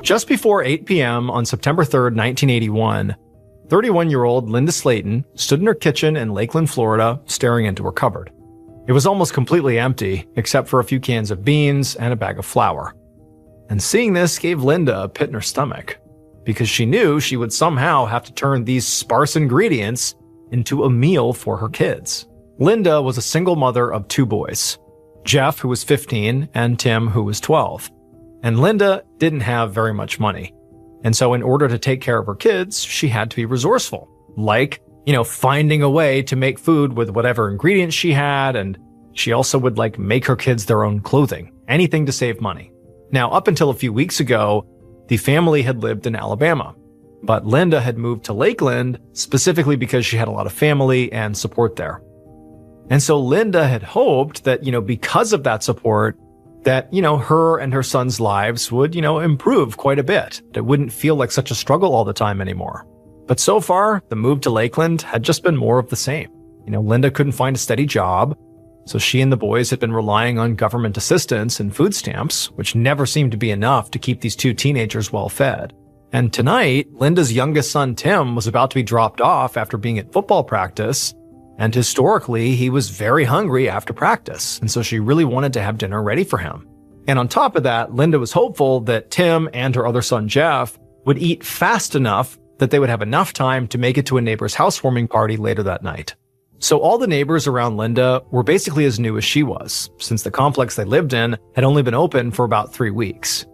Just before 8 p.m. on September 3rd, 1981, 31-year-old Linda Slayton stood in her kitchen in Lakeland, Florida, staring into her cupboard. It was almost completely empty, except for a few cans of beans and a bag of flour. And seeing this gave Linda a pit in her stomach, because she knew she would somehow have to turn these sparse ingredients into a meal for her kids. Linda was a single mother of 2 boys, Jeff, who was 15, and Tim, who was 12. And Linda didn't have very much money. And so in order to take care of her kids, she had to be resourceful. Like, finding a way to make food with whatever ingredients she had, and she also would make her kids their own clothing. Anything to save money. Now, up until a few weeks ago, the family had lived in Alabama. But Linda had moved to Lakeland specifically because she had a lot of family and support there. And so Linda had hoped that, because of that support, that, her and her son's lives would, improve quite a bit. It wouldn't feel like such a struggle all the time anymore. But so far, the move to Lakeland had just been more of the same. Linda couldn't find a steady job, so she and the boys had been relying on government assistance and food stamps, which never seemed to be enough to keep these 2 teenagers well fed. And tonight, Linda's youngest son, Tim, was about to be dropped off after being at football practice. And historically, he was very hungry after practice, and so she really wanted to have dinner ready for him. And on top of that, Linda was hopeful that Tim and her other son, Jeff, would eat fast enough that they would have enough time to make it to a neighbor's housewarming party later that night. So all the neighbors around Linda were basically as new as she was, since the complex they lived in had only been open for about 3 weeks.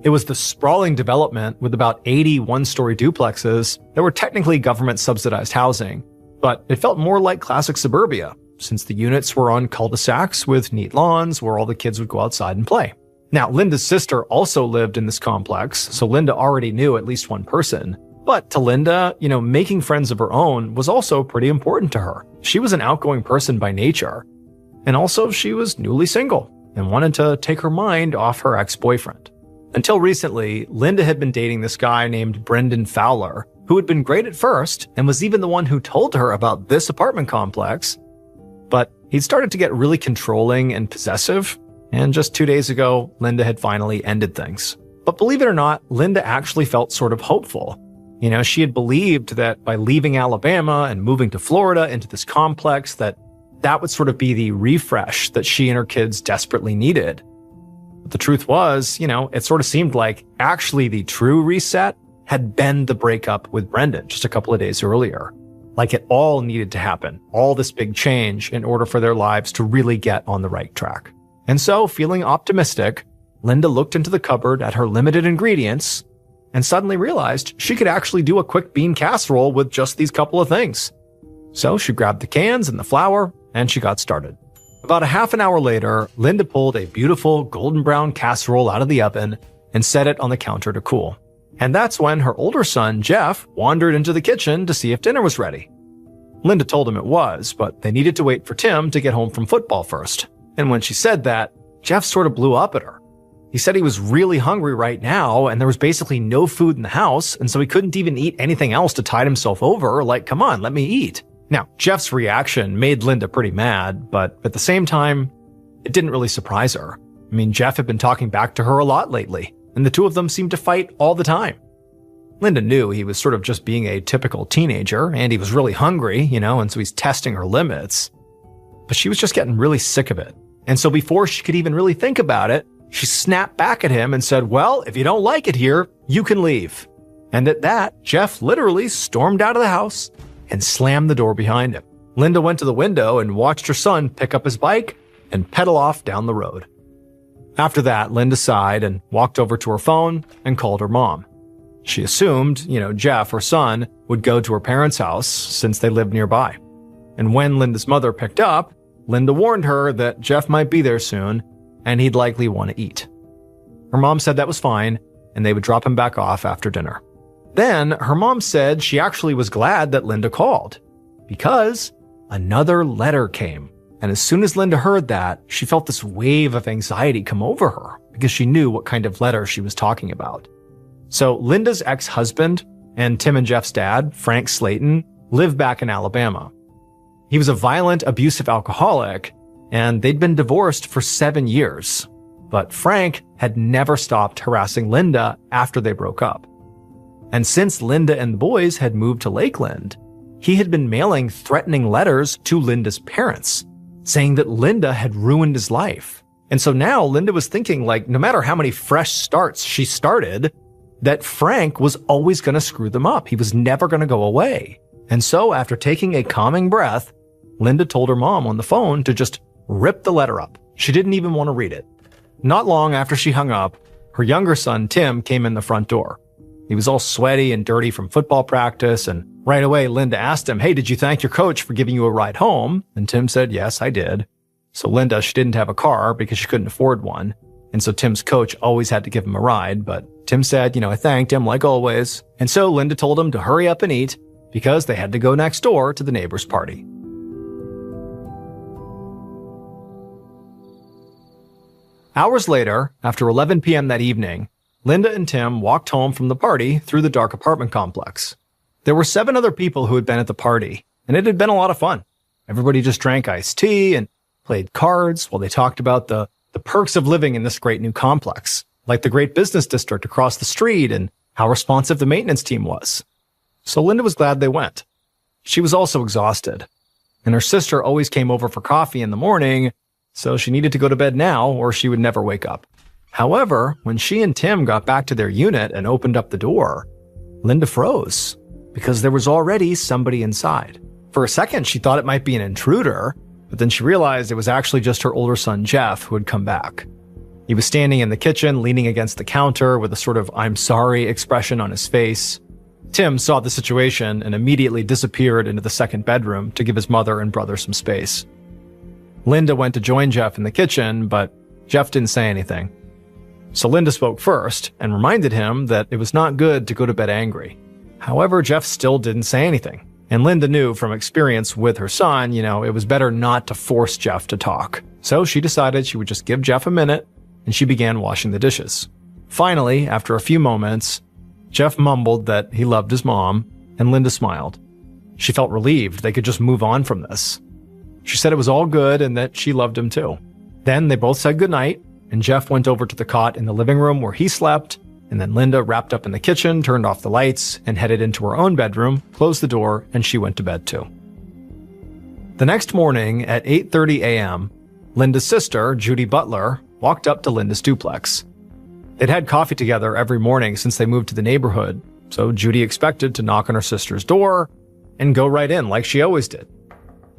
It was the sprawling development with about 80 one-story duplexes that were technically government-subsidized housing, but it felt more like classic suburbia, since the units were on cul-de-sacs with neat lawns where all the kids would go outside and play. Now, Linda's sister also lived in this complex, so Linda already knew at least one person. But to Linda, making friends of her own was also pretty important to her. She was an outgoing person by nature. And also, she was newly single and wanted to take her mind off her ex-boyfriend. Until recently, Linda had been dating this guy named Brendan Fowler, who had been great at first and was even the one who told her about this apartment complex. But he'd started to get really controlling and possessive, and just 2 days ago, Linda had finally ended things. But believe it or not, Linda actually felt sort of hopeful. She had believed that by leaving Alabama and moving to Florida into this complex, that would sort of be the refresh that she and her kids desperately needed. But the truth was, it sort of seemed like actually the true reset had been the breakup with Brendan just a couple of days earlier. Like it all needed to happen, all this big change in order for their lives to really get on the right track. And so, feeling optimistic, Linda looked into the cupboard at her limited ingredients and suddenly realized she could actually do a quick bean casserole with just these couple of things. So she grabbed the cans and the flour, and she got started. About a half an hour later, Linda pulled a beautiful golden brown casserole out of the oven and set it on the counter to cool. And that's when her older son, Jeff, wandered into the kitchen to see if dinner was ready. Linda told him it was, but they needed to wait for Tim to get home from football first. And when she said that, Jeff sort of blew up at her. He said he was really hungry right now, and there was basically no food in the house, and so he couldn't even eat anything else to tide himself over, like, come on, let me eat. Now, Jeff's reaction made Linda pretty mad, but at the same time, it didn't really surprise her. I mean, Jeff had been talking back to her a lot lately, and the two of them seemed to fight all the time. Linda knew he was sort of just being a typical teenager, and he was really hungry, and so he's testing her limits. But she was just getting really sick of it. And so before she could even really think about it, she snapped back at him and said, well, if you don't like it here, you can leave. And at that, Jeff literally stormed out of the house and slammed the door behind him. Linda went to the window and watched her son pick up his bike and pedal off down the road. After that, Linda sighed and walked over to her phone and called her mom. She assumed, Jeff, her son, would go to her parents' house since they lived nearby. And when Linda's mother picked up, Linda warned her that Jeff might be there soon and he'd likely want to eat. Her mom said that was fine and they would drop him back off after dinner. Then her mom said she actually was glad that Linda called because another letter came. And as soon as Linda heard that, she felt this wave of anxiety come over her because she knew what kind of letter she was talking about. So Linda's ex-husband and Tim and Jeff's dad, Frank Slayton, lived back in Alabama. He was a violent, abusive alcoholic, and they'd been divorced for 7 years. but Frank had never stopped harassing Linda after they broke up. And since Linda and the boys had moved to Lakeland, he had been mailing threatening letters to Linda's parents, saying that Linda had ruined his life. And so now Linda was thinking, like, no matter how many fresh starts she started, that Frank was always going to screw them up. He was never going to go away. And so after taking a calming breath, Linda told her mom on the phone to just rip the letter up. She didn't even want to read it. Not long after she hung up, her younger son, Tim, came in the front door. He was all sweaty and dirty from football practice, and right away, Linda asked him, "Hey, did you thank your coach for giving you a ride home?" And Tim said, "Yes, I did." So Linda, she didn't have a car because she couldn't afford one. And so Tim's coach always had to give him a ride, but Tim said, I thanked him like always. And so Linda told him to hurry up and eat because they had to go next door to the neighbor's party. Hours later, after 11 p.m. that evening, Linda and Tim walked home from the party through the dark apartment complex. There were 7 other people who had been at the party, and it had been a lot of fun. Everybody just drank iced tea and played cards while they talked about the perks of living in this great new complex, like the great business district across the street and how responsive the maintenance team was. So Linda was glad they went. She was also exhausted, and her sister always came over for coffee in the morning, so she needed to go to bed now or she would never wake up. However, when she and Tim got back to their unit and opened up the door, Linda froze because there was already somebody inside. For a second, she thought it might be an intruder, but then she realized it was actually just her older son, Jeff, who had come back. He was standing in the kitchen, leaning against the counter with a sort of "I'm sorry" expression on his face. Tim saw the situation and immediately disappeared into the second bedroom to give his mother and brother some space. Linda went to join Jeff in the kitchen, but Jeff didn't say anything. So Linda spoke first and reminded him that it was not good to go to bed angry. However, Jeff still didn't say anything. And Linda knew from experience with her son, it was better not to force Jeff to talk. So she decided she would just give Jeff a minute, and she began washing the dishes. Finally, after a few moments, Jeff mumbled that he loved his mom, and Linda smiled. She felt relieved they could just move on from this. She said it was all good and that she loved him too. Then they both said goodnight, and Jeff went over to the cot in the living room where he slept, and then Linda wrapped up in the kitchen, turned off the lights, and headed into her own bedroom, closed the door, and she went to bed too. The next morning at 8:30 a.m., Linda's sister, Judy Butler, walked up to Linda's duplex. They'd had coffee together every morning since they moved to the neighborhood, so Judy expected to knock on her sister's door and go right in like she always did.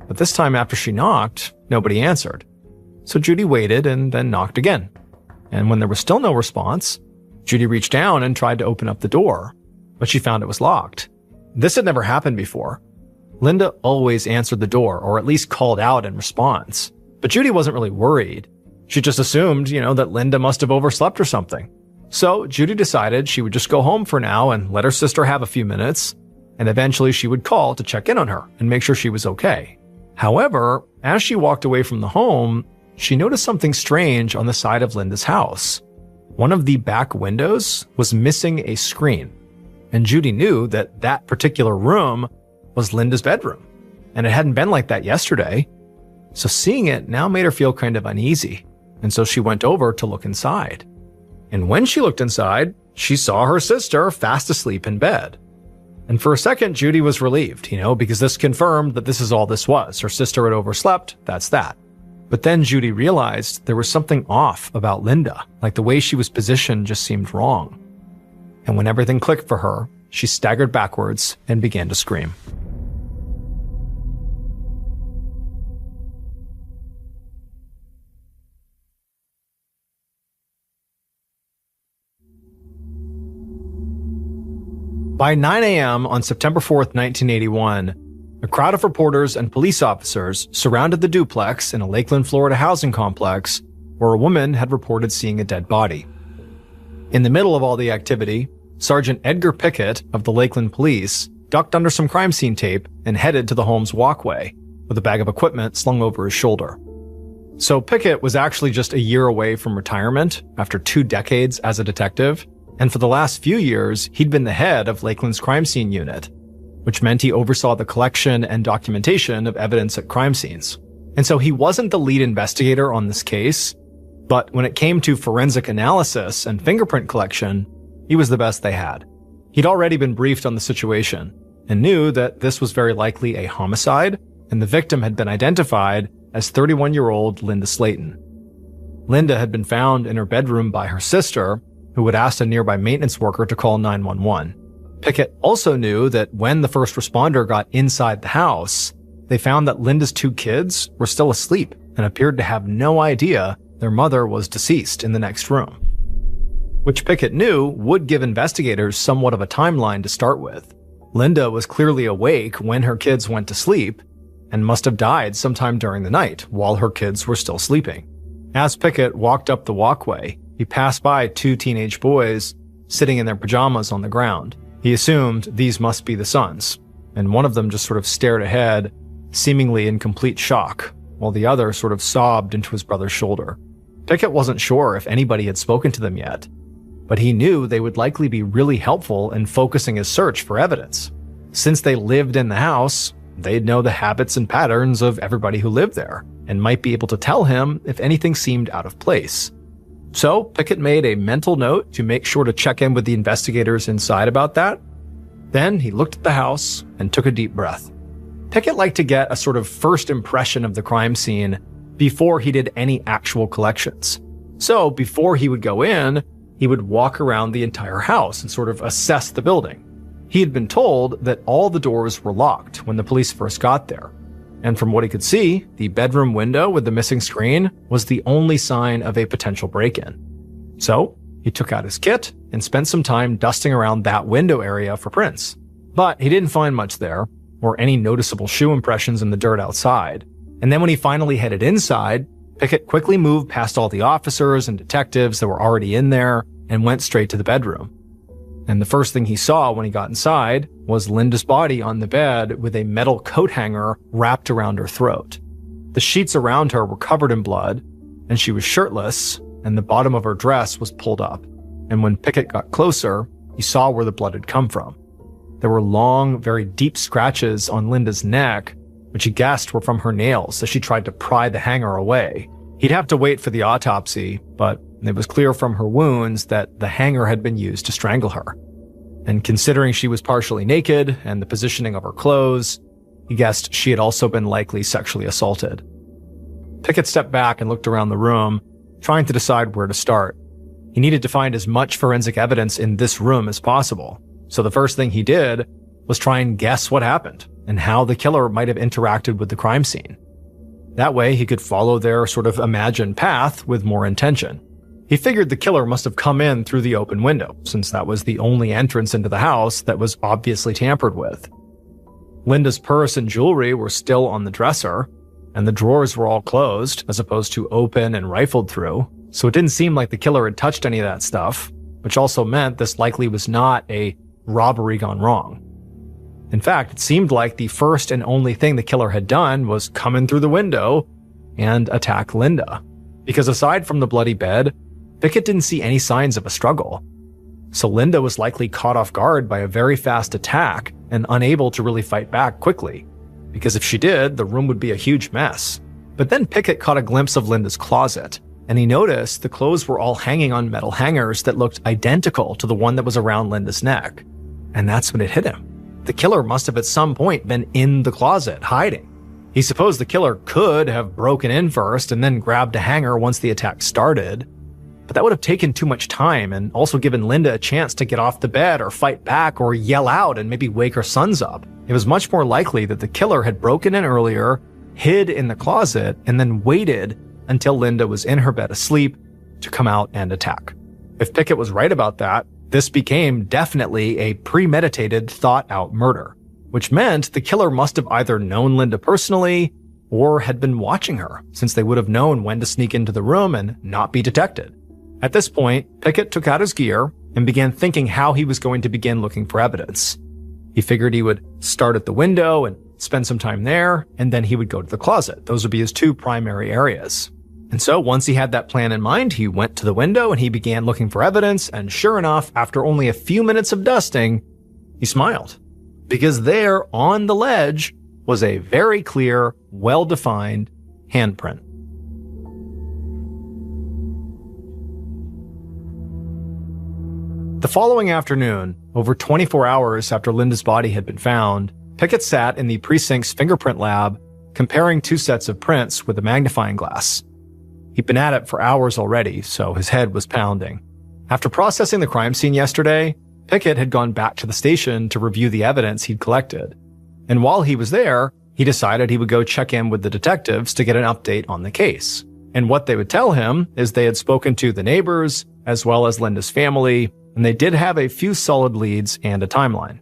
But this time after she knocked, nobody answered. So Judy waited and then knocked again. And when there was still no response, Judy reached down and tried to open up the door, but she found it was locked. This had never happened before. Linda always answered the door, or at least called out in response. But Judy wasn't really worried. She just assumed, that Linda must have overslept or something. So Judy decided she would just go home for now and let her sister have a few minutes, and eventually she would call to check in on her and make sure she was okay. However, as she walked away from the home, she noticed something strange on the side of Linda's house. One of the back windows was missing a screen, and Judy knew that that particular room was Linda's bedroom, and it hadn't been like that yesterday. So seeing it now made her feel kind of uneasy, and so she went over to look inside. And when she looked inside, she saw her sister fast asleep in bed. And for a second, Judy was relieved, because this confirmed that this is all this was. Her sister had overslept, that's that. But then Judy realized there was something off about Linda, like the way she was positioned just seemed wrong. And when everything clicked for her, she staggered backwards and began to scream. By 9 a.m. on September 4th, 1981, a crowd of reporters and police officers surrounded the duplex in a Lakeland, Florida housing complex where a woman had reported seeing a dead body. In the middle of all the activity, Sergeant Edgar Pickett of the Lakeland Police ducked under some crime scene tape and headed to the home's walkway with a bag of equipment slung over his shoulder. So Pickett was actually just a year away from retirement after 2 decades as a detective, and for the last few years, he'd been the head of Lakeland's crime scene unit, which meant he oversaw the collection and documentation of evidence at crime scenes. And so he wasn't the lead investigator on this case, But when it came to forensic analysis and fingerprint collection, he was the best they had. He'd already been briefed on the situation and knew that this was very likely a homicide, and the victim had been identified as 31-year-old Linda Slayton. Linda had been found in her bedroom by her sister, who had asked a nearby maintenance worker to call 911. Pickett also knew that when the first responder got inside the house, they found that Linda's 2 kids were still asleep and appeared to have no idea their mother was deceased in the next room, which Pickett knew would give investigators somewhat of a timeline to start with. Linda was clearly awake when her kids went to sleep and must have died sometime during the night while her kids were still sleeping. As Pickett walked up the walkway, he passed by 2 teenage boys sitting in their pajamas on the ground. He assumed these must be the sons, and one of them just sort of stared ahead, seemingly in complete shock, while the other sort of sobbed into his brother's shoulder. Pickett wasn't sure if anybody had spoken to them yet, but he knew they would likely be really helpful in focusing his search for evidence. Since they lived in the house, they'd know the habits and patterns of everybody who lived there, and might be able to tell him if anything seemed out of place. So Pickett made a mental note to make sure to check in with the investigators inside about that. Then he looked at the house and took a deep breath. Pickett liked to get a sort of first impression of the crime scene before he did any actual collections. So before he would go in, he would walk around the entire house and sort of assess the building. He had been told that all the doors were locked when the police first got there. And from what he could see, the bedroom window with the missing screen was the only sign of a potential break-in. So he took out his kit and spent some time dusting around that window area for prints. But he didn't find much there, or any noticeable shoe impressions in the dirt outside. And then when he finally headed inside, Pickett quickly moved past all the officers and detectives that were already in there and went straight to the bedroom. And the first thing he saw when he got inside was Linda's body on the bed with a metal coat hanger wrapped around her throat. The sheets around her were covered in blood, and she was shirtless, and the bottom of her dress was pulled up. And when Pickett got closer, he saw where the blood had come from. There were long, very deep scratches on Linda's neck, which he guessed were from her nails as she tried to pry the hanger away. He'd have to wait for the autopsy, but it was clear from her wounds that the hanger had been used to strangle her. And considering she was partially naked and the positioning of her clothes, he guessed she had also been likely sexually assaulted. Pickett stepped back and looked around the room, trying to decide where to start. He needed to find as much forensic evidence in this room as possible. So the first thing he did was try and guess what happened and how the killer might have interacted with the crime scene. That way he could follow their sort of imagined path with more intention. He figured the killer must have come in through the open window, since that was the only entrance into the house that was obviously tampered with. Linda's purse and jewelry were still on the dresser, and the drawers were all closed, as opposed to open and rifled through, so it didn't seem like the killer had touched any of that stuff, which also meant this likely was not a robbery gone wrong. In fact, it seemed like the first and only thing the killer had done was come in through the window and attack Linda, because aside from the bloody bed, Pickett didn't see any signs of a struggle. So Linda was likely caught off guard by a very fast attack and unable to really fight back quickly, because if she did, the room would be a huge mess. But then Pickett caught a glimpse of Linda's closet, and he noticed the clothes were all hanging on metal hangers that looked identical to the one that was around Linda's neck. And that's when it hit him. The killer must have at some point been in the closet, hiding. He supposed the killer could have broken in first and then grabbed a hanger once the attack started, but that would have taken too much time and also given Linda a chance to get off the bed or fight back or yell out and maybe wake her sons up. It was much more likely that the killer had broken in earlier, hid in the closet, and then waited until Linda was in her bed asleep to come out and attack. If Pickett was right about that, this became definitely a premeditated, thought-out murder, which meant the killer must have either known Linda personally or had been watching her, since they would have known when to sneak into the room and not be detected. At this point, Pickett took out his gear and began thinking how he was going to begin looking for evidence. He figured he would start at the window and spend some time there, and then he would go to the closet. Those would be his 2 primary areas. And so once he had that plan in mind, he went to the window and he began looking for evidence, and sure enough, after only a few minutes of dusting, he smiled. Because there, on the ledge, was a very clear, well-defined handprint. The following afternoon, over 24 hours after Linda's body had been found, Pickett sat in the precinct's fingerprint lab, comparing two sets of prints with a magnifying glass. He'd been at it for hours already, so his head was pounding. After processing the crime scene yesterday, Pickett had gone back to the station to review the evidence he'd collected. And while he was there, he decided he would go check in with the detectives to get an update on the case. And what they would tell him is they had spoken to the neighbors, as well as Linda's family, and they did have a few solid leads and a timeline.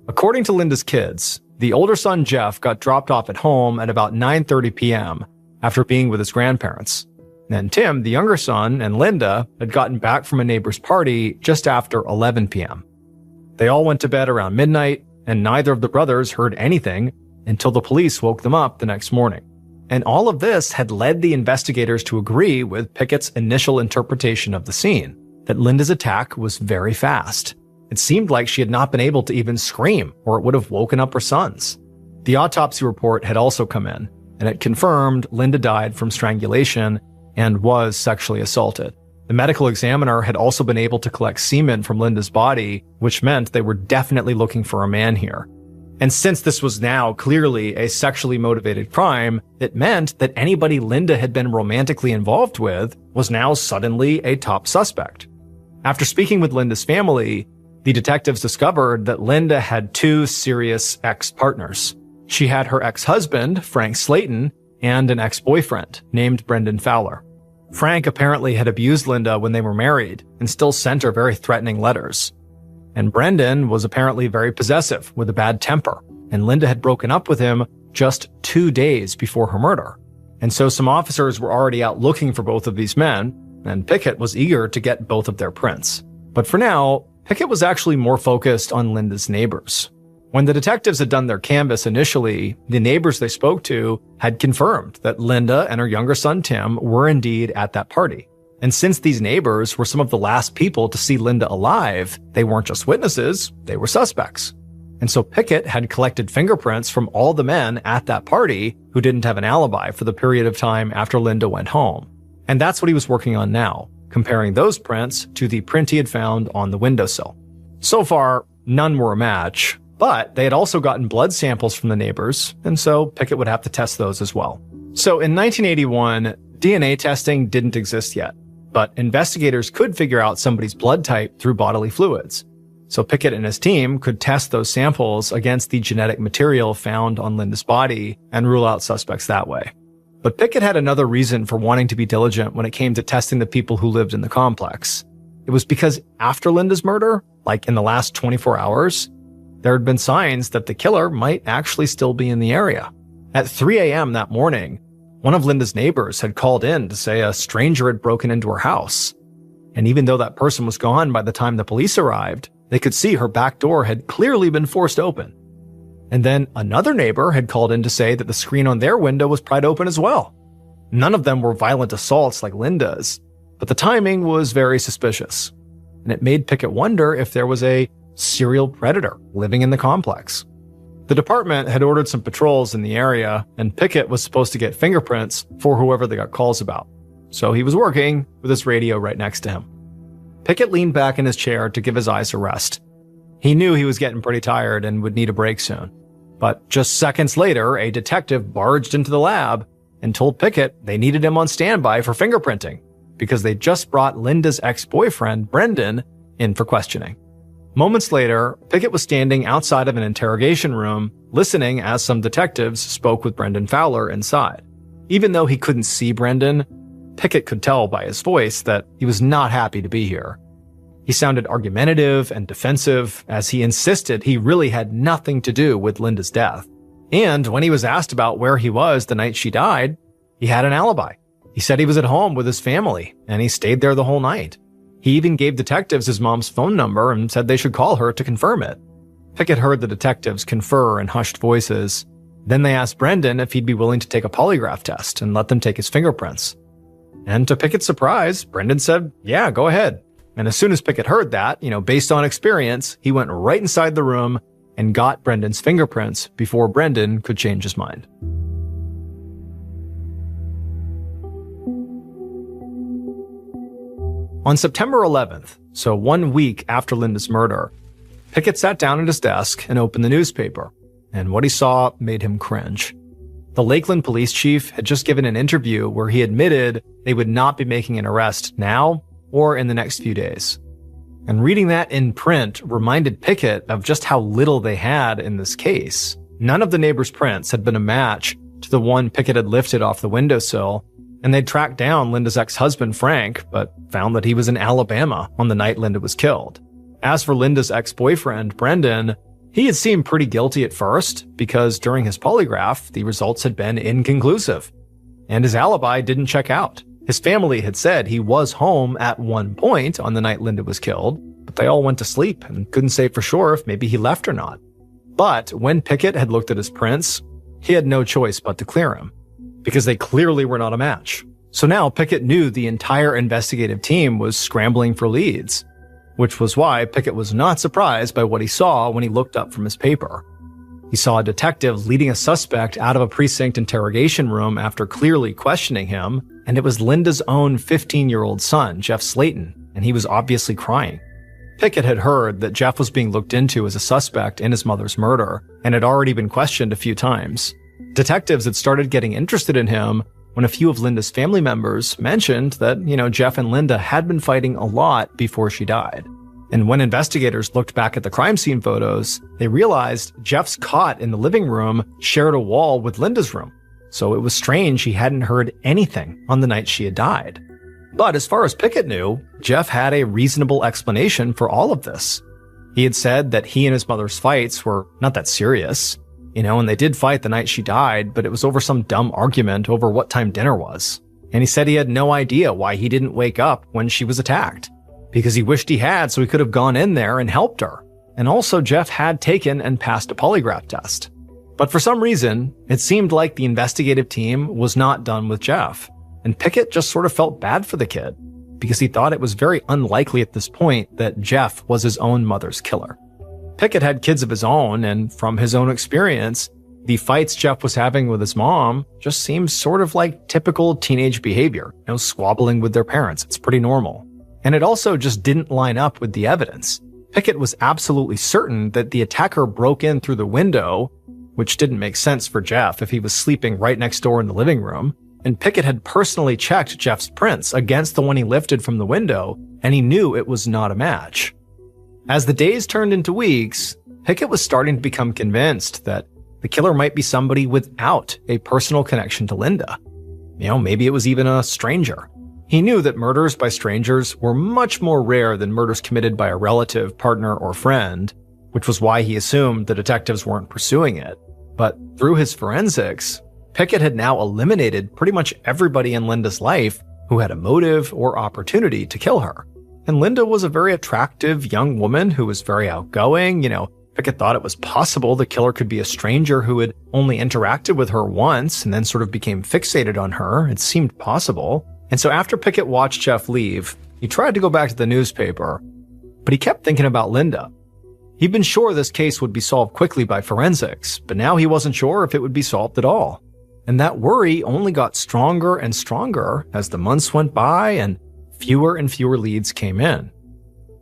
According to Linda's kids, the older son Jeff got dropped off at home at about 9:30 p.m. after being with his grandparents. And Tim, the younger son, and Linda had gotten back from a neighbor's party just after 11 p.m. They all went to bed around midnight, and neither of the brothers heard anything until the police woke them up the next morning. And all of this had led the investigators to agree with Pickett's initial interpretation of the scene, that Linda's attack was very fast. It seemed like she had not been able to even scream, or it would have woken up her sons. The autopsy report had also come in, and it confirmed Linda died from strangulation and was sexually assaulted. The medical examiner had also been able to collect semen from Linda's body, which meant they were definitely looking for a man here. And since this was now clearly a sexually motivated crime, it meant that anybody Linda had been romantically involved with was now suddenly a top suspect. After speaking with Linda's family, the detectives discovered that Linda had two serious ex-partners. She had her ex-husband, Frank Slayton, and an ex-boyfriend named Brendan Fowler. Frank apparently had abused Linda when they were married and still sent her very threatening letters. And Brendan was apparently very possessive with a bad temper, and Linda had broken up with him just 2 days before her murder. And so some officers were already out looking for both of these men, and Pickett was eager to get both of their prints. But for now, Pickett was actually more focused on Linda's neighbors. When the detectives had done their canvass initially, the neighbors they spoke to had confirmed that Linda and her younger son Tim were indeed at that party. And since these neighbors were some of the last people to see Linda alive, they weren't just witnesses, they were suspects. And so Pickett had collected fingerprints from all the men at that party who didn't have an alibi for the period of time after Linda went home. And that's what he was working on now, comparing those prints to the print he had found on the windowsill. So far, none were a match, but they had also gotten blood samples from the neighbors, and so Pickett would have to test those as well. So in 1981, DNA testing didn't exist yet, but investigators could figure out somebody's blood type through bodily fluids. So Pickett and his team could test those samples against the genetic material found on Linda's body and rule out suspects that way. But Pickett had another reason for wanting to be diligent when it came to testing the people who lived in the complex. It was because after Linda's murder, like in the last 24 hours, there had been signs that the killer might actually still be in the area. At 3 a.m. that morning, one of Linda's neighbors had called in to say a stranger had broken into her house. And even though that person was gone by the time the police arrived, they could see her back door had clearly been forced open. And then another neighbor had called in to say that the screen on their window was pried open as well. None of them were violent assaults like Linda's, but the timing was very suspicious. And it made Pickett wonder if there was a serial predator living in the complex. The department had ordered some patrols in the area, and Pickett was supposed to get fingerprints for whoever they got calls about. So he was working with his radio right next to him. Pickett leaned back in his chair to give his eyes a rest. He knew he was getting pretty tired and would need a break soon. But just seconds later, a detective barged into the lab and told Pickett they needed him on standby for fingerprinting because they just brought Linda's ex-boyfriend, Brendan, in for questioning. Moments later, Pickett was standing outside of an interrogation room, listening as some detectives spoke with Brendan Fowler inside. Even though he couldn't see Brendan, Pickett could tell by his voice that he was not happy to be here. He sounded argumentative and defensive as he insisted he really had nothing to do with Linda's death. And when he was asked about where he was the night she died, he had an alibi. He said he was at home with his family, and he stayed there the whole night. He even gave detectives his mom's phone number and said they should call her to confirm it. Pickett heard the detectives confer in hushed voices. Then they asked Brendan if he'd be willing to take a polygraph test and let them take his fingerprints. And to Pickett's surprise, Brendan said, yeah, go ahead. And as soon as Pickett heard that, based on experience, he went right inside the room and got Brendan's fingerprints before Brendan could change his mind. On September 11th, So 1 week after Linda's murder, Pickett sat down at his desk and opened the newspaper, and what he saw made him cringe. The Lakeland police chief had just given an interview where he admitted they would not be making an arrest now or in the next few days. And reading that in print reminded Pickett of just how little they had in this case. None of the neighbors' prints had been a match to the one Pickett had lifted off the windowsill, and they'd tracked down Linda's ex-husband, Frank, but found that he was in Alabama on the night Linda was killed. As for Linda's ex-boyfriend, Brendan, he had seemed pretty guilty at first because during his polygraph, the results had been inconclusive, and his alibi didn't check out. His family had said he was home at one point on the night Linda was killed, but they all went to sleep and couldn't say for sure if maybe he left or not. But when Pickett had looked at his prints, he had no choice but to clear him, because they clearly were not a match. So now Pickett knew the entire investigative team was scrambling for leads, which was why Pickett was not surprised by what he saw when he looked up from his paper. He saw a detective leading a suspect out of a precinct interrogation room after clearly questioning him, and it was Linda's own 15-year-old son, Jeff Slayton, and he was obviously crying. Pickett had heard that Jeff was being looked into as a suspect in his mother's murder, and had already been questioned a few times. Detectives had started getting interested in him when a few of Linda's family members mentioned that, Jeff and Linda had been fighting a lot before she died. And when investigators looked back at the crime scene photos, they realized Jeff's cot in the living room shared a wall with Linda's room. So it was strange he hadn't heard anything on the night she had died. But as far as Pickett knew, Jeff had a reasonable explanation for all of this. He had said that he and his mother's fights were not that serious, and they did fight the night she died, but it was over some dumb argument over what time dinner was. And he said he had no idea why he didn't wake up when she was attacked, because he wished he had so he could have gone in there and helped her. And also Jeff had taken and passed a polygraph test. But for some reason, it seemed like the investigative team was not done with Jeff. And Pickett just sort of felt bad for the kid, because he thought it was very unlikely at this point that Jeff was his own mother's killer. Pickett had kids of his own, and from his own experience, the fights Jeff was having with his mom just seemed sort of like typical teenage behavior, squabbling with their parents. It's pretty normal. And it also just didn't line up with the evidence. Pickett was absolutely certain that the attacker broke in through the window, which didn't make sense for Jeff if he was sleeping right next door in the living room. And Pickett had personally checked Jeff's prints against the one he lifted from the window, and he knew it was not a match. As the days turned into weeks, Pickett was starting to become convinced that the killer might be somebody without a personal connection to Linda. Maybe it was even a stranger. He knew that murders by strangers were much more rare than murders committed by a relative, partner, or friend, which was why he assumed the detectives weren't pursuing it. But through his forensics, Pickett had now eliminated pretty much everybody in Linda's life who had a motive or opportunity to kill her. And Linda was a very attractive young woman who was very outgoing. Pickett thought it was possible the killer could be a stranger who had only interacted with her once and then sort of became fixated on her. It seemed possible. And so after Pickett watched Jeff leave, he tried to go back to the newspaper, but he kept thinking about Linda. He'd been sure this case would be solved quickly by forensics, but now he wasn't sure if it would be solved at all. And that worry only got stronger and stronger as the months went by and fewer leads came in.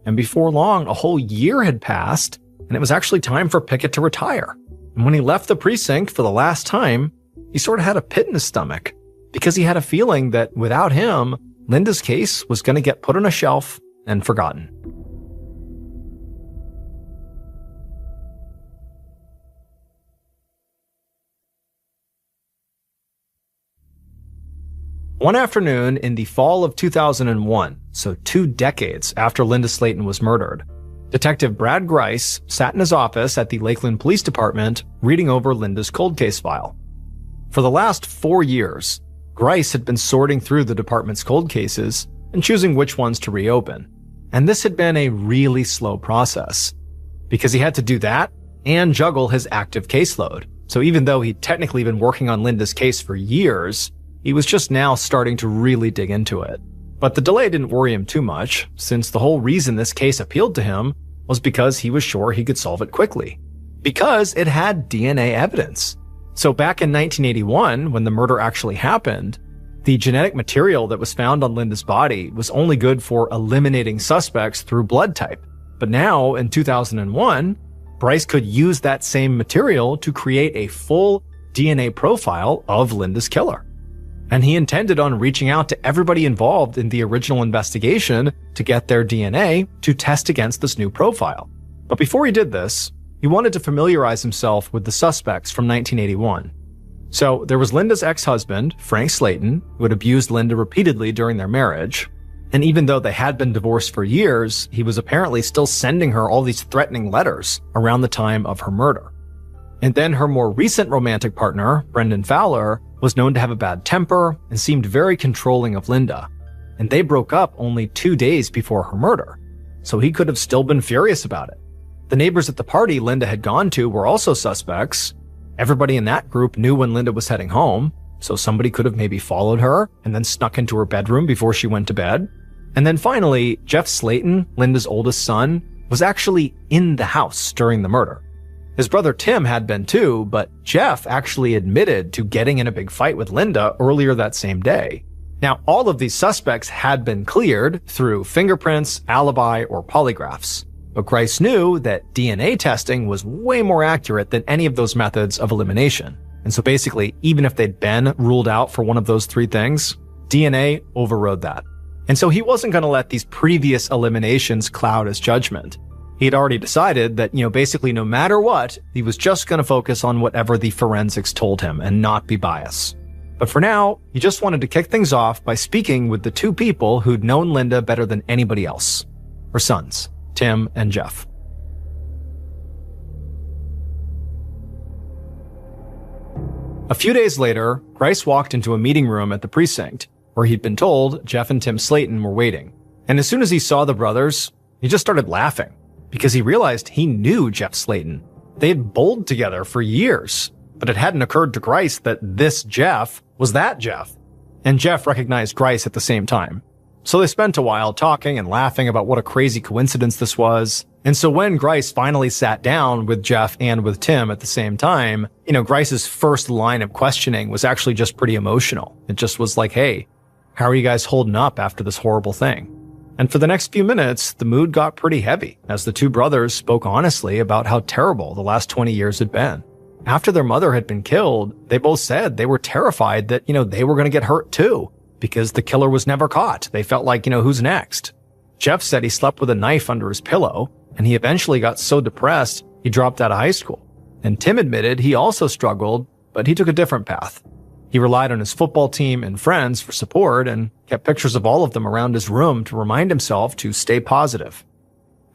And before long, a whole year had passed, and it was actually time for Pickett to retire. And when he left the precinct for the last time, he sort of had a pit in his stomach, because he had a feeling that without him, Linda's case was going to get put on a shelf and forgotten. One afternoon in the fall of 2001, so 2 decades after Linda Slayton was murdered, Detective Brad Grice sat in his office at the Lakeland Police Department reading over Linda's cold case file. For the last 4 years, Grice had been sorting through the department's cold cases and choosing which ones to reopen. And this had been a really slow process, because he had to do that and juggle his active caseload. So even though he'd technically been working on Linda's case for years, he was just now starting to really dig into it. But the delay didn't worry him too much, since the whole reason this case appealed to him was because he was sure he could solve it quickly. Because it had DNA evidence. So back in 1981, when the murder actually happened, The genetic material that was found on Linda's body was only good for eliminating suspects through blood type. But now, in 2001, Bryce could use that same material to create a full DNA profile of Linda's killer. And he intended on reaching out to everybody involved in the original investigation to get their DNA to test against this new profile. But before he did this, he wanted to familiarize himself with the suspects from 1981. So there was Linda's ex-husband, Frank Slayton, who had abused Linda repeatedly during their marriage. And even though they had been divorced for years, he was apparently still sending her all these threatening letters around the time of her murder. And then her more recent romantic partner, Brendan Fowler, was known to have a bad temper and seemed very controlling of Linda. And they broke up only 2 days before her murder, so he could have still been furious about it. The neighbors at the party Linda had gone to were also suspects. Everybody in that group knew when Linda was heading home, so somebody could have maybe followed her and then snuck into her bedroom before she went to bed. And then finally, Jeff Slayton, Linda's oldest son, was actually in the house during the murder. His brother Tim had been too, but Jeff actually admitted to getting in a big fight with Linda earlier that same day. Now, all of these suspects had been cleared through fingerprints, alibi, or polygraphs. But Grice knew that DNA testing was way more accurate than any of those methods of elimination. And so basically, even if they'd been ruled out for one of those three things, DNA overrode that. And so he wasn't going to let these previous eliminations cloud his judgment. He'd already decided that, basically no matter what, he was just going to focus on whatever the forensics told him and not be biased. But for now, he just wanted to kick things off by speaking with the two people who'd known Linda better than anybody else. Her sons, Tim and Jeff. A few days later, Grice walked into a meeting room at the precinct, where he'd been told Jeff and Tim Slayton were waiting. And as soon as he saw the brothers, he just started laughing, because he realized he knew Jeff Slayton. They had bowled together for years, but it hadn't occurred to Grice that this Jeff was that Jeff. And Jeff recognized Grice at the same time. So they spent a while talking and laughing about what a crazy coincidence this was. And so when Grice finally sat down with Jeff and with Tim at the same time, Grice's first line of questioning was actually just pretty emotional. It just was like, hey, how are you guys holding up after this horrible thing? And for the next few minutes, the mood got pretty heavy as the two brothers spoke honestly about how terrible the last 20 years had been. After their mother had been killed, they both said they were terrified that, they were going to get hurt too, because the killer was never caught. They felt like, who's next? Jeff said he slept with a knife under his pillow, and he eventually got so depressed, he dropped out of high school. And Tim admitted he also struggled, but he took a different path. He relied on his football team and friends for support and kept pictures of all of them around his room to remind himself to stay positive.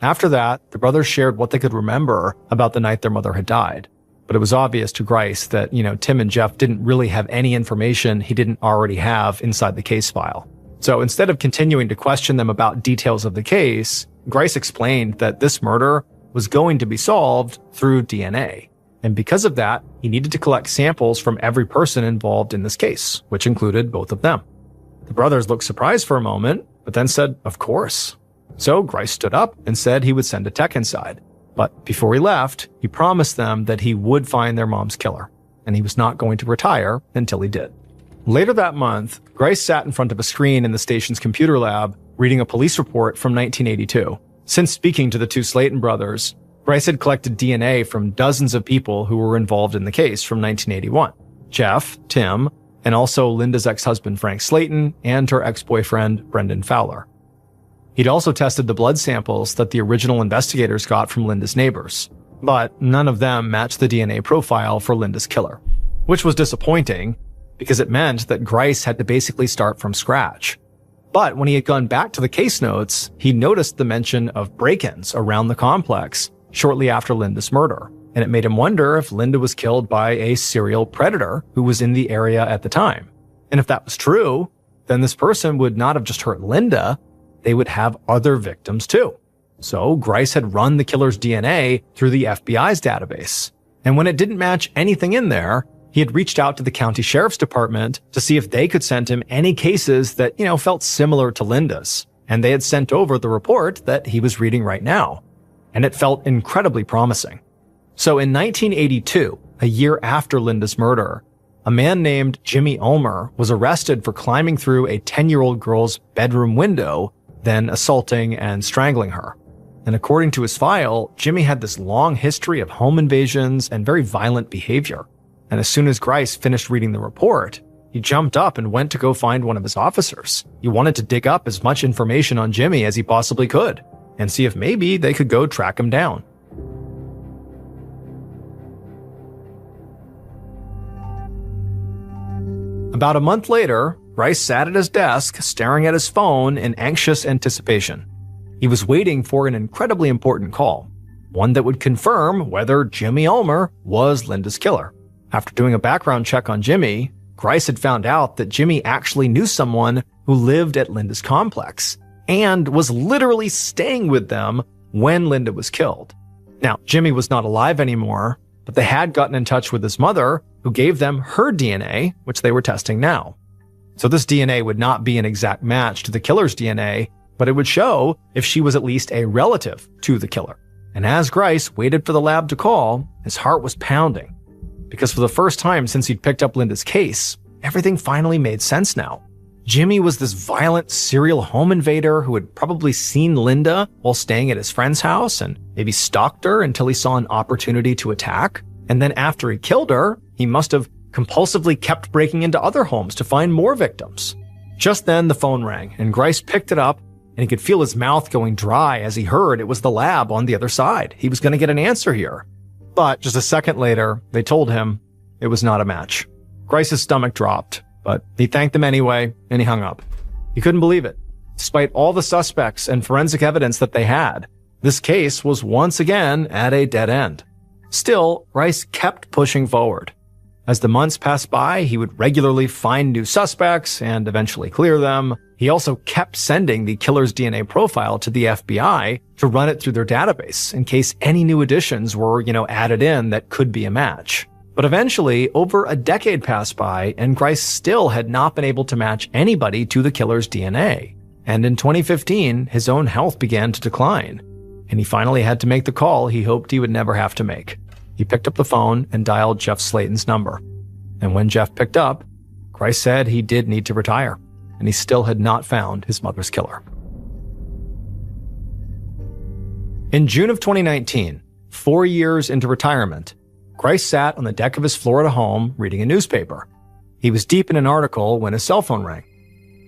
After that, the brothers shared what they could remember about the night their mother had died. But it was obvious to Grice that, Tim and Jeff didn't really have any information he didn't already have inside the case file. So instead of continuing to question them about details of the case, Grice explained that this murder was going to be solved through DNA. And because of that, he needed to collect samples from every person involved in this case, which included both of them. The brothers looked surprised for a moment, but then said, of course. So Grice stood up and said he would send a tech inside. But before he left, he promised them that he would find their mom's killer, and he was not going to retire until he did. Later that month, Grice sat in front of a screen in the station's computer lab, reading a police report from 1982. Since speaking to the two Slayton brothers, Grice had collected DNA from dozens of people who were involved in the case from 1981. Jeff, Tim, and also Linda's ex-husband Frank Slayton and her ex-boyfriend Brendan Fowler. He'd also tested the blood samples that the original investigators got from Linda's neighbors, but none of them matched the DNA profile for Linda's killer, which was disappointing because it meant that Grice had to basically start from scratch. But when he had gone back to the case notes, he noticed the mention of break-ins around the complex shortly after Linda's murder, and it made him wonder if Linda was killed by a serial predator who was in the area at the time. And if that was true, then this person would not have just hurt Linda, they would have other victims too. So Grice had run the killer's DNA through the FBI's database. And when it didn't match anything in there, he had reached out to the county sheriff's department to see if they could send him any cases that, felt similar to Linda's. And they had sent over the report that he was reading right now. And it felt incredibly promising. So in 1982, a year after Linda's murder, a man named Jimmy Ulmer was arrested for climbing through a 10-year-old girl's bedroom window, then assaulting and strangling her. And according to his file, Jimmy had this long history of home invasions and very violent behavior. And as soon as Grice finished reading the report, he jumped up and went to go find one of his officers. He wanted to dig up as much information on Jimmy as he possibly could and see if maybe they could go track him down. About a month later, Grice sat at his desk staring at his phone in anxious anticipation. He was waiting for an incredibly important call, one that would confirm whether Jimmy Ulmer was Linda's killer. After doing a background check on Jimmy, Grice had found out that Jimmy actually knew someone who lived at Linda's complex and was literally staying with them when Linda was killed. Now, Jimmy was not alive anymore, but they had gotten in touch with his mother, who gave them her DNA, which they were testing now. So this DNA would not be an exact match to the killer's DNA, but it would show if she was at least a relative to the killer. And as Grice waited for the lab to call, his heart was pounding. Because for the first time since he'd picked up Linda's case, everything finally made sense now. Jimmy was this violent serial home invader who had probably seen Linda while staying at his friend's house and maybe stalked her until he saw an opportunity to attack. And then after he killed her, he must have compulsively kept breaking into other homes to find more victims. Just then the phone rang and Grice picked it up, and he could feel his mouth going dry as he heard it was the lab on the other side. He was going to get an answer here. But just a second later, they told him it was not a match. Grice's stomach dropped, but he thanked them anyway, and he hung up. He couldn't believe it. Despite all the suspects and forensic evidence that they had, this case was once again at a dead end. Still, Grice kept pushing forward. As the months passed by, he would regularly find new suspects and eventually clear them. He also kept sending the killer's DNA profile to the FBI to run it through their database in case any new additions were, added in that could be a match. But eventually, over a decade passed by, and Grice still had not been able to match anybody to the killer's DNA. And in 2015, his own health began to decline, and he finally had to make the call he hoped he would never have to make. He picked up the phone and dialed Jeff Slayton's number. And when Jeff picked up, Grice said he did need to retire, and he still had not found his mother's killer. In June of 2019, 4 years into retirement, Grice sat on the deck of his Florida home reading a newspaper. He was deep in an article when his cell phone rang.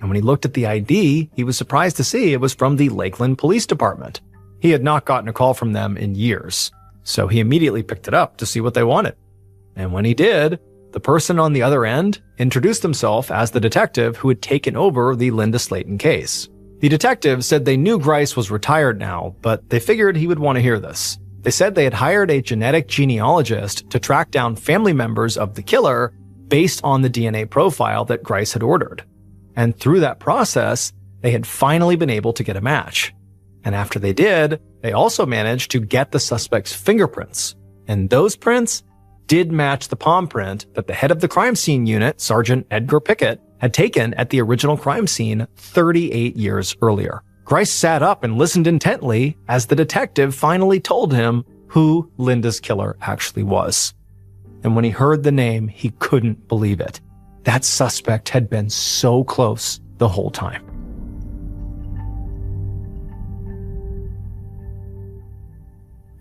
And when he looked at the ID, he was surprised to see it was from the Lakeland Police Department. He had not gotten a call from them in years, so he immediately picked it up to see what they wanted. And when he did, the person on the other end introduced himself as the detective who had taken over the Linda Slayton case. The detective said they knew Grice was retired now, but they figured he would want to hear this. They said they had hired a genetic genealogist to track down family members of the killer based on the DNA profile that Grice had ordered. And through that process, they had finally been able to get a match. And after they did, they also managed to get the suspect's fingerprints. And those prints did match the palm print that the head of the crime scene unit, Sergeant Edgar Pickett, had taken at the original crime scene 38 years earlier. Grice sat up and listened intently as the detective finally told him who Linda's killer actually was. And when he heard the name, he couldn't believe it. That suspect had been so close the whole time.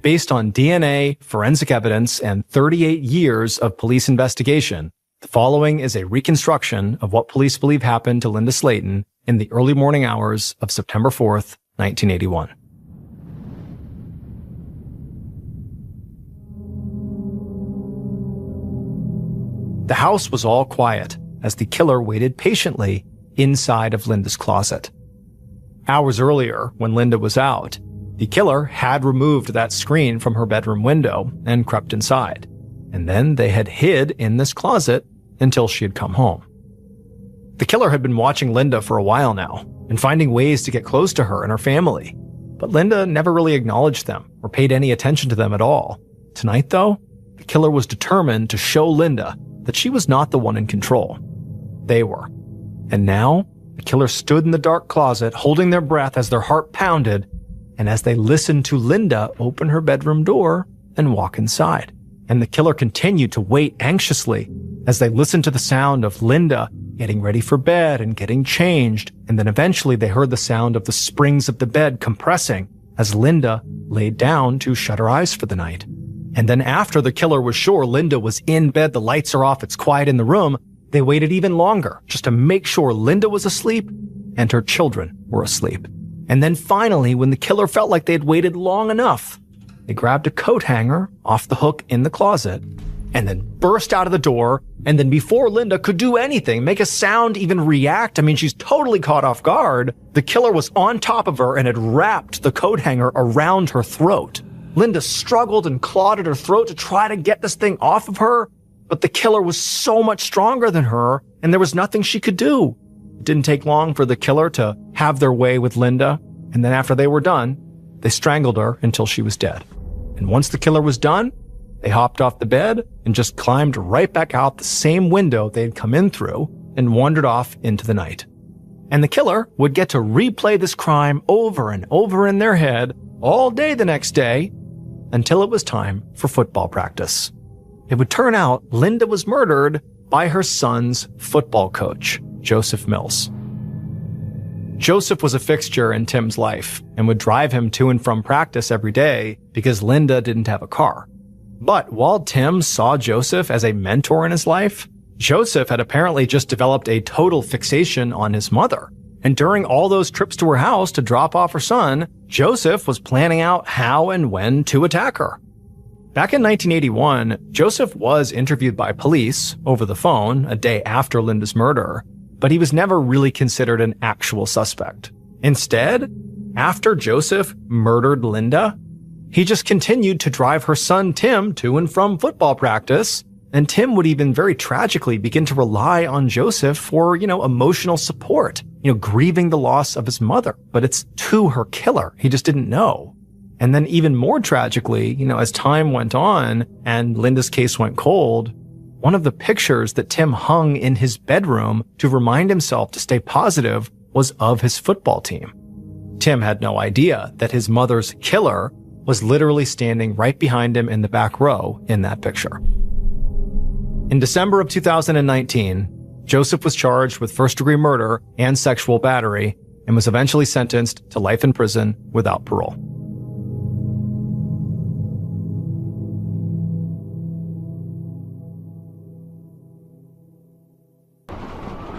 Based on DNA, forensic evidence, and 38 years of police investigation, the following is a reconstruction of what police believe happened to Linda Slayton in the early morning hours of September 4th, 1981. The house was all quiet as the killer waited patiently inside of Linda's closet. Hours earlier, when Linda was out, the killer had removed that screen from her bedroom window and crept inside, and then they had hid in this closet until she had come home. The killer had been watching Linda for a while now and finding ways to get close to her and her family, but Linda never really acknowledged them or paid any attention to them at all. Tonight, though, the killer was determined to show Linda that she was not the one in control. They were. And now, the killer stood in the dark closet, holding their breath as their heart pounded, and as they listened to Linda open her bedroom door and walk inside. And the killer continued to wait anxiously as they listened to the sound of Linda getting ready for bed and getting changed, and then eventually they heard the sound of the springs of the bed compressing as Linda laid down to shut her eyes for the night. And then after the killer was sure Linda was in bed, the lights are off, it's quiet in the room, they waited even longer just to make sure Linda was asleep and her children were asleep. And then finally, when the killer felt like they'd waited long enough, they grabbed a coat hanger off the hook in the closet and then burst out of the door. And then before Linda could do anything, make a sound, even react, she's totally caught off guard, the killer was on top of her and had wrapped the coat hanger around her throat. Linda struggled and clawed at her throat to try to get this thing off of her, but the killer was so much stronger than her, and there was nothing she could do. It didn't take long for the killer to have their way with Linda, and then after they were done, they strangled her until she was dead. And once the killer was done, they hopped off the bed and just climbed right back out the same window they had come in through and wandered off into the night. And the killer would get to replay this crime over and over in their head all day the next day until it was time for football practice. It would turn out Linda was murdered by her son's football coach, Joseph Mills. Joseph was a fixture in Tim's life and would drive him to and from practice every day because Linda didn't have a car. But while Tim saw Joseph as a mentor in his life, Joseph had apparently just developed a total fixation on his mother. And during all those trips to her house to drop off her son, Joseph was planning out how and when to attack her. Back in 1981, Joseph was interviewed by police over the phone a day after Linda's murder, but he was never really considered an actual suspect. Instead, after Joseph murdered Linda, he just continued to drive her son Tim to and from football practice, and Tim would even very tragically begin to rely on Joseph for, emotional support, grieving the loss of his mother. But it's to her killer. He just didn't know. And then even more tragically, as time went on and Linda's case went cold, one of the pictures that Tim hung in his bedroom to remind himself to stay positive was of his football team. Tim had no idea that his mother's killer was literally standing right behind him in the back row in that picture. In December of 2019, Joseph was charged with first-degree murder and sexual battery and was eventually sentenced to life in prison without parole.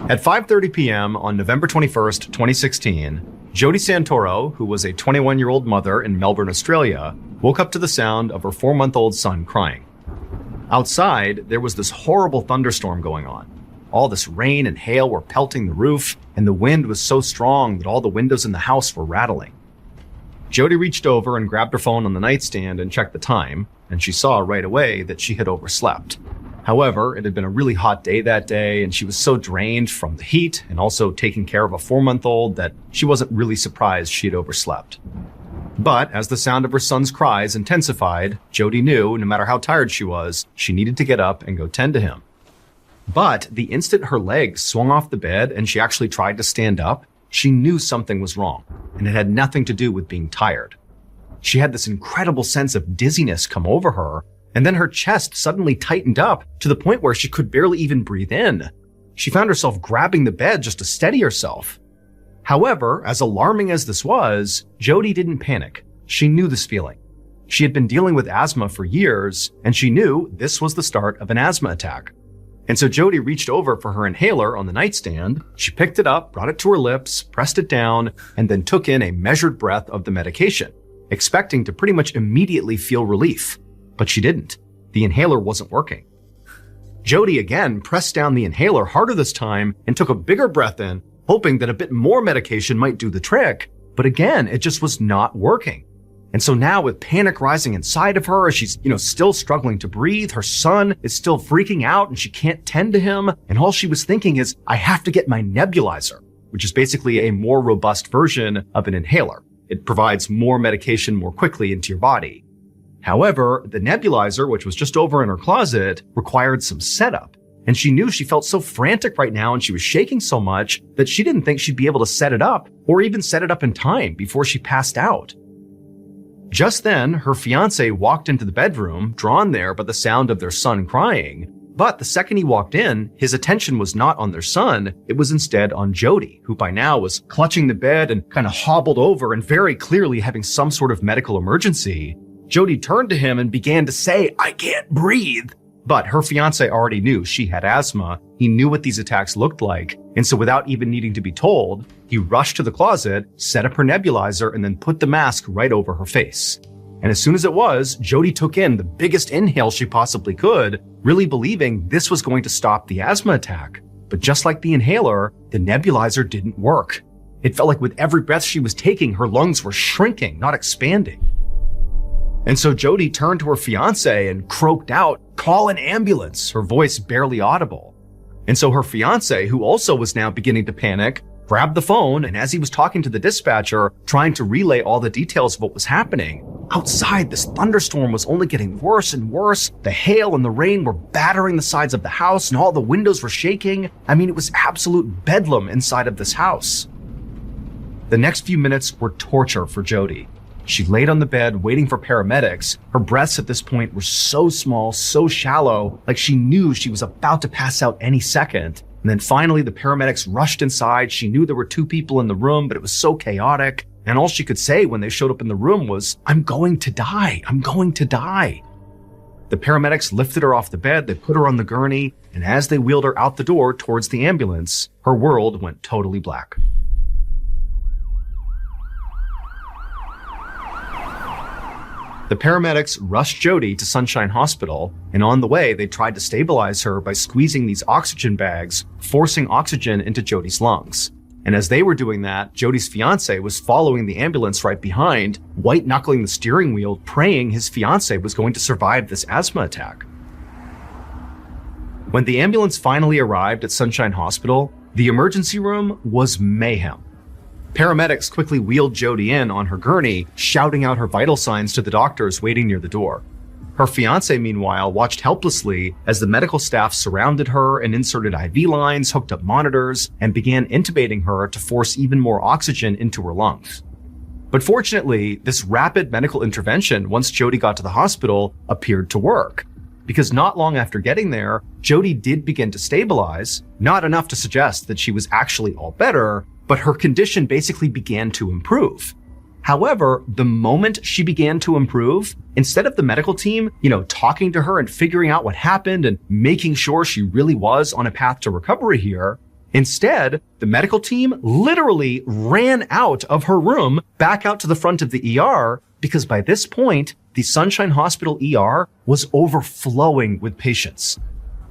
At 5:30 p.m. on November 21st, 2016, Jodi Santoro, who was a 21-year-old mother in Melbourne, Australia, woke up to the sound of her 4-month-old son crying. Outside, there was this horrible thunderstorm going on. All this rain and hail were pelting the roof, and the wind was so strong that all the windows in the house were rattling. Jodi reached over and grabbed her phone on the nightstand and checked the time, and she saw right away that she had overslept. However, it had been a really hot day that day, and she was so drained from the heat and also taking care of a 4-month-old that she wasn't really surprised she had overslept. But as the sound of her son's cries intensified, Jodi knew, no matter how tired she was, she needed to get up and go tend to him. But the instant her legs swung off the bed and she actually tried to stand up, she knew something was wrong, and it had nothing to do with being tired. She had this incredible sense of dizziness come over her, and then her chest suddenly tightened up to the point where she could barely even breathe in. She found herself grabbing the bed just to steady herself. However, as alarming as this was, Jodi didn't panic. She knew this feeling. She had been dealing with asthma for years, and she knew this was the start of an asthma attack. And so Jodi reached over for her inhaler on the nightstand. She picked it up, brought it to her lips, pressed it down, and then took in a measured breath of the medication, expecting to pretty much immediately feel relief. But she didn't. The inhaler wasn't working. Jodi again pressed down the inhaler harder this time and took a bigger breath in, hoping that a bit more medication might do the trick. But again, it just was not working. And so now with panic rising inside of her, as she's, still struggling to breathe, her son is still freaking out and she can't tend to him. And all she was thinking is, I have to get my nebulizer, which is basically a more robust version of an inhaler. It provides more medication more quickly into your body. However, the nebulizer, which was just over in her closet, required some setup. And she knew she felt so frantic right now and she was shaking so much that she didn't think she'd be able to set it up or even set it up in time before she passed out. Just then, her fiancé walked into the bedroom, drawn there by the sound of their son crying. But the second he walked in, his attention was not on their son, it was instead on Jody, who by now was clutching the bed and kind of hobbled over and very clearly having some sort of medical emergency. Jody turned to him and began to say, "I can't breathe." But her fiancé already knew she had asthma. He knew what these attacks looked like. And so without even needing to be told, he rushed to the closet, set up her nebulizer, and then put the mask right over her face. And as soon as it was, Jody took in the biggest inhale she possibly could, really believing this was going to stop the asthma attack. But just like the inhaler, the nebulizer didn't work. It felt like with every breath she was taking, her lungs were shrinking, not expanding. And so Jody turned to her fiancé and croaked out, "Call an ambulance," her voice barely audible. And so her fiancé, who also was now beginning to panic, grabbed the phone, and as he was talking to the dispatcher, trying to relay all the details of what was happening, outside this thunderstorm was only getting worse and worse. The hail and the rain were battering the sides of the house, and all the windows were shaking. I mean, it was absolute bedlam inside of this house. The next few minutes were torture for Jody. She laid on the bed waiting for paramedics. Her breaths at this point were so small, so shallow, like she knew she was about to pass out any second. And then finally the paramedics rushed inside. She knew there were 2 people in the room, but it was so chaotic. And all she could say when they showed up in the room was, "I'm going to die. I'm going to die." The paramedics lifted her off the bed, they put her on the gurney, and as they wheeled her out the door towards the ambulance, her world went totally black. The paramedics rushed Jody to Sunshine Hospital, and on the way, they tried to stabilize her by squeezing these oxygen bags, forcing oxygen into Jody's lungs. And as they were doing that, Jody's fiancé was following the ambulance right behind, white-knuckling the steering wheel, praying his fiancé was going to survive this asthma attack. When the ambulance finally arrived at Sunshine Hospital, the emergency room was mayhem. Paramedics quickly wheeled Jody in on her gurney, shouting out her vital signs to the doctors waiting near the door. Her fiancé, meanwhile, watched helplessly as the medical staff surrounded her and inserted IV lines, hooked up monitors, and began intubating her to force even more oxygen into her lungs. But fortunately, this rapid medical intervention, once Jody got to the hospital, appeared to work. Because not long after getting there, Jody did begin to stabilize, not enough to suggest that she was actually all better, but her condition basically began to improve. However, the moment she began to improve, instead of the medical team, talking to her and figuring out what happened and making sure she really was on a path to recovery here, instead, the medical team literally ran out of her room back out to the front of the ER because by this point, the Sunshine Hospital ER was overflowing with patients.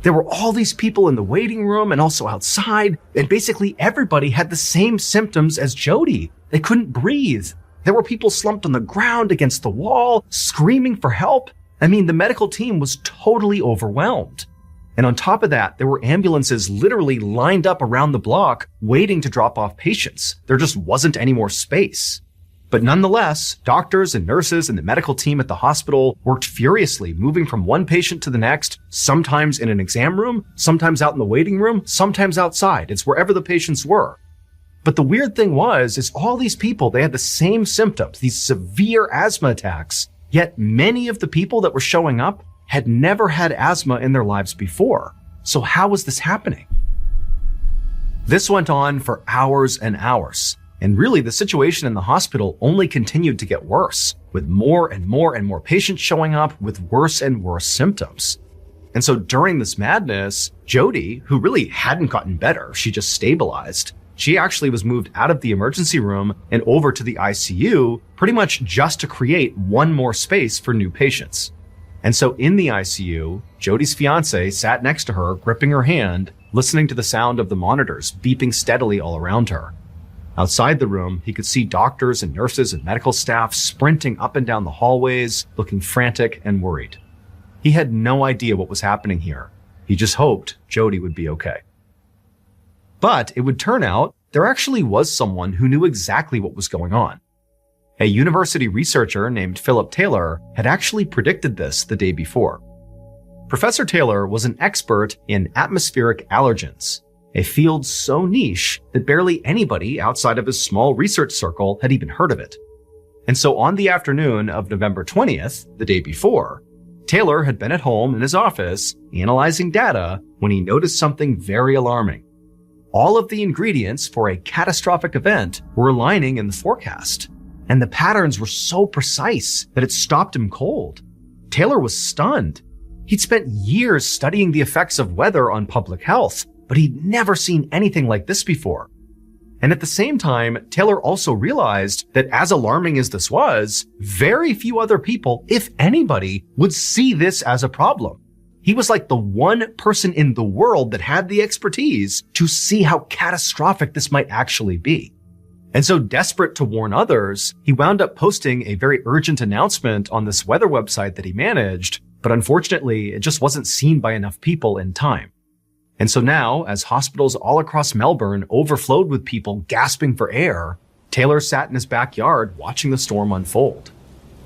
There were all these people in the waiting room and also outside, and basically everybody had the same symptoms as Jody. They couldn't breathe. There were people slumped on the ground against the wall, screaming for help. I mean, the medical team was totally overwhelmed. And on top of that, there were ambulances literally lined up around the block waiting to drop off patients. There just wasn't any more space. But nonetheless, doctors and nurses and the medical team at the hospital worked furiously, moving from one patient to the next, sometimes in an exam room, sometimes out in the waiting room, sometimes outside. It's wherever the patients were. But the weird thing is all these people, they had the same symptoms, these severe asthma attacks, yet many of the people that were showing up had never had asthma in their lives before. So how was this happening? This went on for hours and hours. And really, the situation in the hospital only continued to get worse, with more and more and more patients showing up with worse and worse symptoms. And so during this madness, Jody, who really hadn't gotten better, she just stabilized, she actually was moved out of the emergency room and over to the ICU, pretty much just to create one more space for new patients. And so in the ICU, Jody's fiancé sat next to her, gripping her hand, listening to the sound of the monitors beeping steadily all around her. Outside the room, he could see doctors and nurses and medical staff sprinting up and down the hallways, looking frantic and worried. He had no idea what was happening here. He just hoped Jody would be okay. But it would turn out there actually was someone who knew exactly what was going on. A university researcher named Philip Taylor had actually predicted this the day before. Professor Taylor was an expert in atmospheric allergens, a field so niche that barely anybody outside of his small research circle had even heard of it. And so on the afternoon of November 20th, the day before, Taylor had been at home in his office analyzing data when he noticed something very alarming. All of the ingredients for a catastrophic event were aligning in the forecast, and the patterns were so precise that it stopped him cold. Taylor was stunned. He'd spent years studying the effects of weather on public health, but he'd never seen anything like this before. And at the same time, Taylor also realized that as alarming as this was, very few other people, if anybody, would see this as a problem. He was like the one person in the world that had the expertise to see how catastrophic this might actually be. And so desperate to warn others, he wound up posting a very urgent announcement on this weather website that he managed, but unfortunately, it just wasn't seen by enough people in time. And so now, as hospitals all across Melbourne overflowed with people gasping for air, Taylor sat in his backyard watching the storm unfold.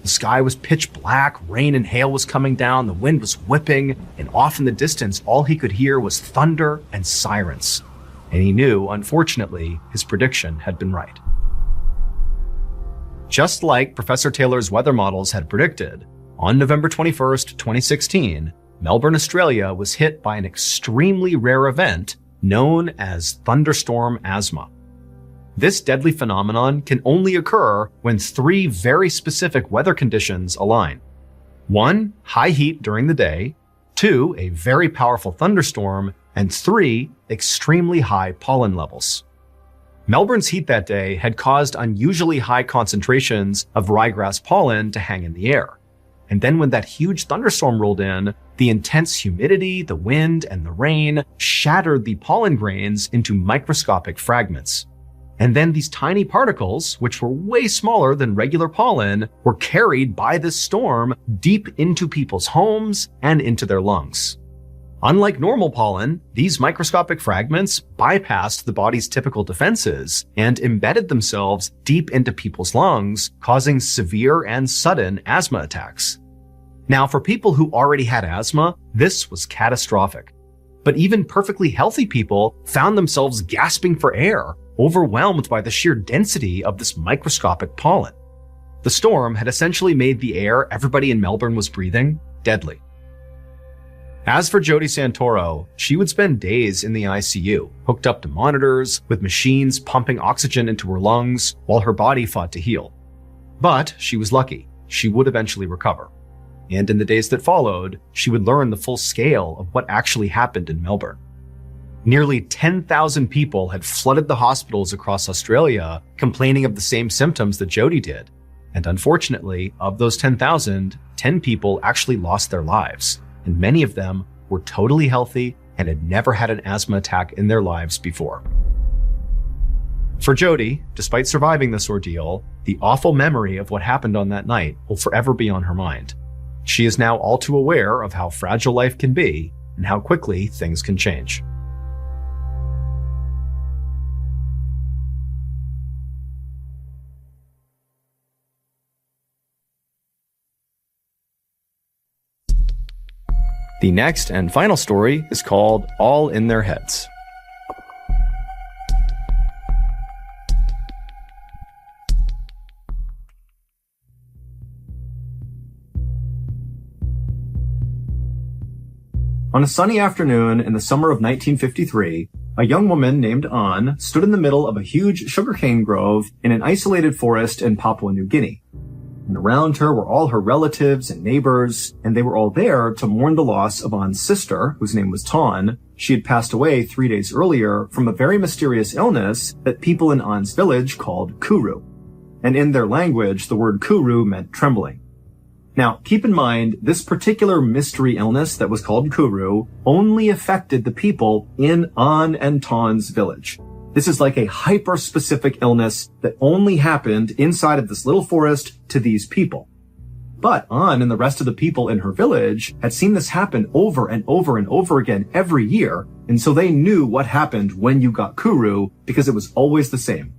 The sky was pitch black, rain and hail was coming down, the wind was whipping, and off in the distance, all he could hear was thunder and sirens. And he knew, unfortunately, his prediction had been right. Just like Professor Taylor's weather models had predicted, on November 21st, 2016, Melbourne, Australia was hit by an extremely rare event known as thunderstorm asthma. This deadly phenomenon can only occur when three very specific weather conditions align. 1, high heat during the day. 2, a very powerful thunderstorm. And 3, extremely high pollen levels. Melbourne's heat that day had caused unusually high concentrations of ryegrass pollen to hang in the air. And then when that huge thunderstorm rolled in, the intense humidity, the wind, and the rain shattered the pollen grains into microscopic fragments. And then these tiny particles, which were way smaller than regular pollen, were carried by this storm deep into people's homes and into their lungs. Unlike normal pollen, these microscopic fragments bypassed the body's typical defenses and embedded themselves deep into people's lungs, causing severe and sudden asthma attacks. Now, for people who already had asthma, this was catastrophic. But even perfectly healthy people found themselves gasping for air, overwhelmed by the sheer density of this microscopic pollen. The storm had essentially made the air everybody in Melbourne was breathing deadly. As for Jody Santoro, she would spend days in the ICU, hooked up to monitors, with machines pumping oxygen into her lungs while her body fought to heal. But she was lucky. She would eventually recover. And in the days that followed, she would learn the full scale of what actually happened in Melbourne. Nearly 10,000 people had flooded the hospitals across Australia, complaining of the same symptoms that Jody did. And unfortunately, of those 10,000, 10 people actually lost their lives. And many of them were totally healthy and had never had an asthma attack in their lives before. For Jody, despite surviving this ordeal, the awful memory of what happened on that night will forever be on her mind. She is now all too aware of how fragile life can be and how quickly things can change. The next and final story is called All in Their Heads. On a sunny afternoon in the summer of 1953, a young woman named An stood in the middle of a huge sugarcane grove in an isolated forest in Papua New Guinea. And around her were all her relatives and neighbors, and they were all there to mourn the loss of An's sister, whose name was Ton. She had passed away 3 days earlier from a very mysterious illness that people in An's village called kuru. And in their language, the word kuru meant trembling. Now, keep in mind, this particular mystery illness that was called kuru only affected the people in An and Ton's village. This is like a hyper-specific illness that only happened inside of this little forest to these people. But An and the rest of the people in her village had seen this happen over and over and over again every year, and so they knew what happened when you got kuru because it was always the same.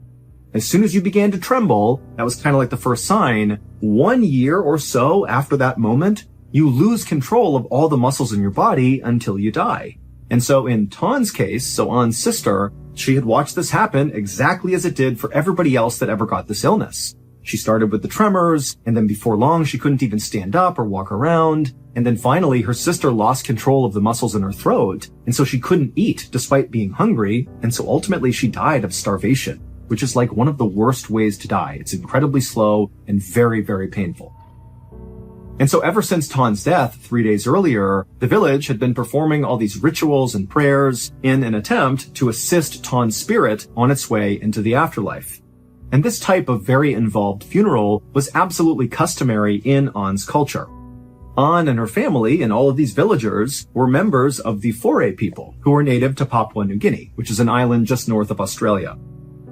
As soon as you began to tremble, that was kind of like the first sign. 1 year or so after that moment, you lose control of all the muscles in your body until you die. And so in Ton's case, so An's sister, she had watched this happen exactly as it did for everybody else that ever got this illness. She started with the tremors, and then before long, she couldn't even stand up or walk around. And then finally, her sister lost control of the muscles in her throat, and so she couldn't eat despite being hungry, and so ultimately she died of starvation, which is like one of the worst ways to die. It's incredibly slow and very, very painful. And so ever since Ton's death 3 days earlier, the village had been performing all these rituals and prayers in an attempt to assist Ton's spirit on its way into the afterlife. And this type of very involved funeral was absolutely customary in On's culture. On and her family and all of these villagers were members of the Foray people, who were native to Papua New Guinea, which is an island just north of Australia.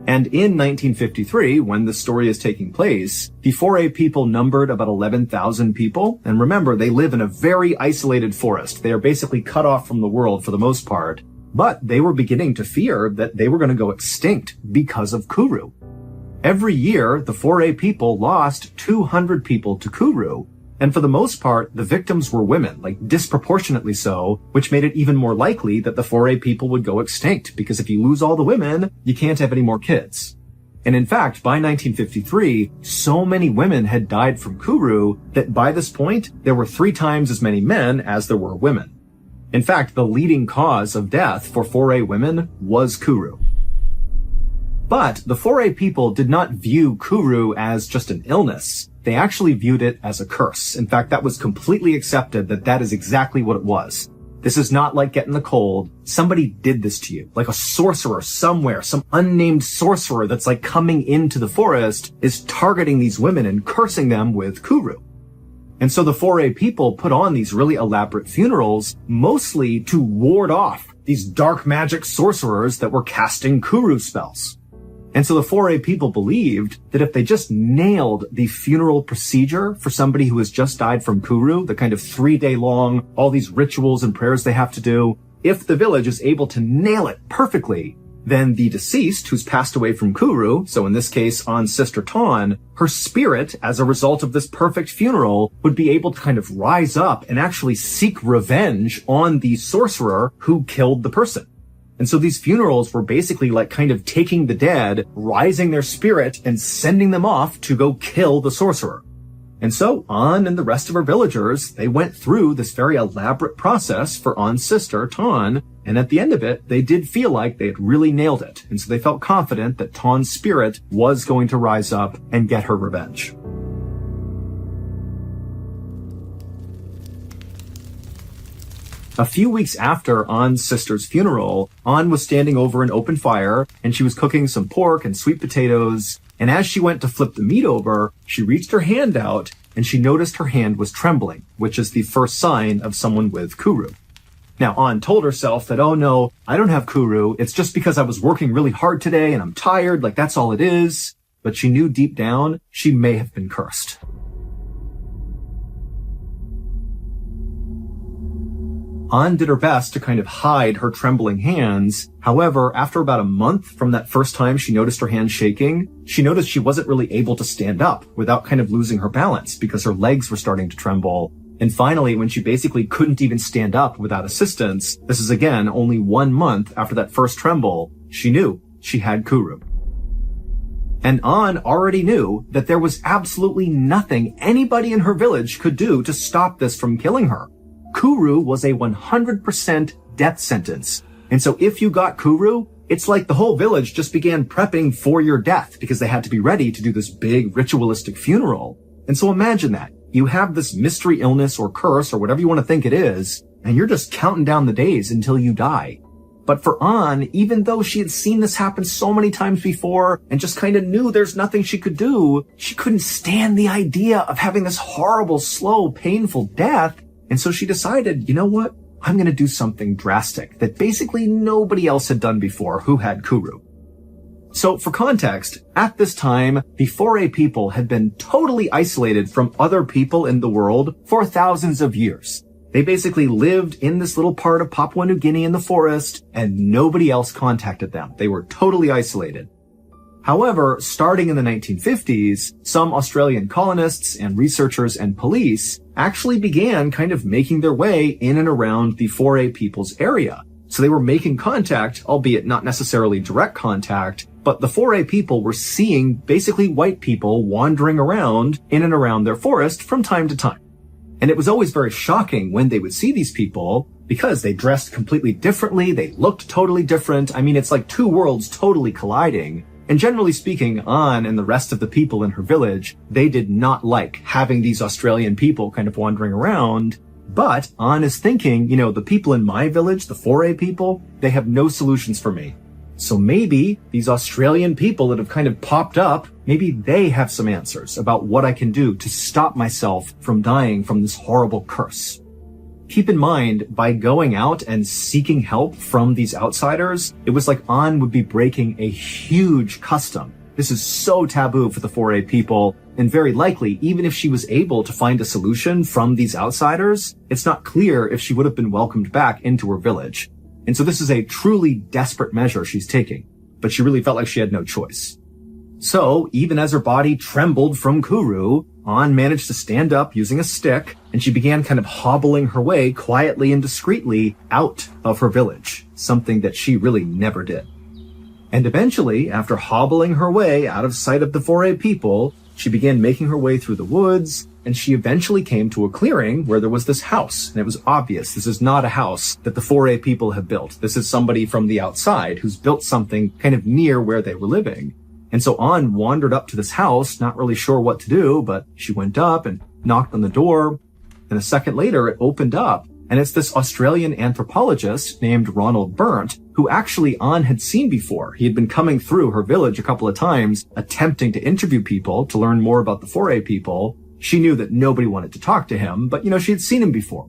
And in 1953, when this story is taking place, the Foray people numbered about 11,000 people. And remember, they live in a very isolated forest. They are basically cut off from the world for the most part. But they were beginning to fear that they were going to go extinct because of Kuru. Every year, the Foray people lost 200 people to Kuru. And for the most part, the victims were women, like disproportionately so, which made it even more likely that the Foray people would go extinct, because if you lose all the women, you can't have any more kids. And in fact, by 1953, so many women had died from Kuru that by this point, there were 3 times as many men as there were women. In fact, the leading cause of death for Foray women was Kuru. But the Foray people did not view Kuru as just an illness. They actually viewed it as a curse. In fact, that was completely accepted that that is exactly what it was. This is not like getting the cold. Somebody did this to you. Like a sorcerer somewhere, some unnamed sorcerer that's like coming into the forest is targeting these women and cursing them with Kuru. And so the Foray people put on these really elaborate funerals, mostly to ward off these dark magic sorcerers that were casting Kuru spells. And so the Foray people believed that if they just nailed the funeral procedure for somebody who has just died from Kuru, the kind of 3-day long, all these rituals and prayers they have to do, if the village is able to nail it perfectly, then the deceased who's passed away from Kuru, so in this case, On's sister Ton, her spirit, as a result of this perfect funeral, would be able to kind of rise up and actually seek revenge on the sorcerer who killed the person. And so these funerals were basically like kind of taking the dead, rising their spirit, and sending them off to go kill the sorcerer. And so On and the rest of her villagers, they went through this very elaborate process for On's sister, Ton, and at the end of it, they did feel like they had really nailed it. And so they felt confident that Ton's spirit was going to rise up and get her revenge. A few weeks after On's sister's funeral, On was standing over an open fire, and she was cooking some pork and sweet potatoes, and as she went to flip the meat over, she reached her hand out, and she noticed her hand was trembling, which is the first sign of someone with Kuru. Now, On told herself that, oh no, I don't have Kuru, it's just because I was working really hard today and I'm tired, like that's all it is. But she knew deep down, she may have been cursed. On did her best to kind of hide her trembling hands. However, after about a month from that first time she noticed her hands shaking, she noticed she wasn't really able to stand up without kind of losing her balance because her legs were starting to tremble. And finally, when she basically couldn't even stand up without assistance, this is again only 1 month after that first tremble, she knew she had Kuru. And On already knew that there was absolutely nothing anybody in her village could do to stop this from killing her. Kuru was a 100% death sentence. And so if you got Kuru, it's like the whole village just began prepping for your death because they had to be ready to do this big ritualistic funeral. And so imagine that. You have this mystery illness or curse or whatever you want to think it is, and you're just counting down the days until you die. But for On, even though she had seen this happen so many times before and just kind of knew there's nothing she could do, she couldn't stand the idea of having this horrible, slow, painful death. And so she decided, you know what? I'm going to do something drastic that basically nobody else had done before who had Kuru. So for context, at this time, the Foray people had been totally isolated from other people in the world for thousands of years. They basically lived in this little part of Papua New Guinea in the forest, and nobody else contacted them. They were totally isolated. However, starting in the 1950s, some Australian colonists and researchers and police actually began kind of making their way in and around the Foray people's area. So they were making contact, albeit not necessarily direct contact, But the 4A people were seeing basically white people wandering around in and around their forest from time to time. And it was always very shocking when they would see these people because they dressed completely differently, they looked totally different. I mean, it's like two worlds totally colliding. And generally speaking, Anne and the rest of the people in her village, they did not like having these Australian people kind of wandering around. But Anne is thinking, the people in my village, the 4A people, they have no solutions for me. So maybe these Australian people that have kind of popped up, maybe they have some answers about what I can do to stop myself from dying from this horrible curse. Keep in mind, by going out and seeking help from these outsiders, it was like Anne would be breaking a huge custom. This is so taboo for the 4A people, and very likely, even if she was able to find a solution from these outsiders, it's not clear if she would have been welcomed back into her village. And so this is a truly desperate measure she's taking, but she really felt like she had no choice. So, even as her body trembled from Kuru, Anne managed to stand up using a stick, and she began kind of hobbling her way quietly and discreetly out of her village, something that she really never did. And eventually, after hobbling her way out of sight of the 4A people, she began making her way through the woods, and she eventually came to a clearing where there was this house. And it was obvious this is not a house that the 4A people have built. This is somebody from the outside who's built something kind of near where they were living. And so Anne wandered up to this house, not really sure what to do, but she went up and knocked on the door. And a second later, it opened up. And it's this Australian anthropologist named Ronald Burnt, who actually Anne had seen before. He had been coming through her village a couple of times, attempting to interview people to learn more about the 4A people. She knew that nobody wanted to talk to him, but she had seen him before.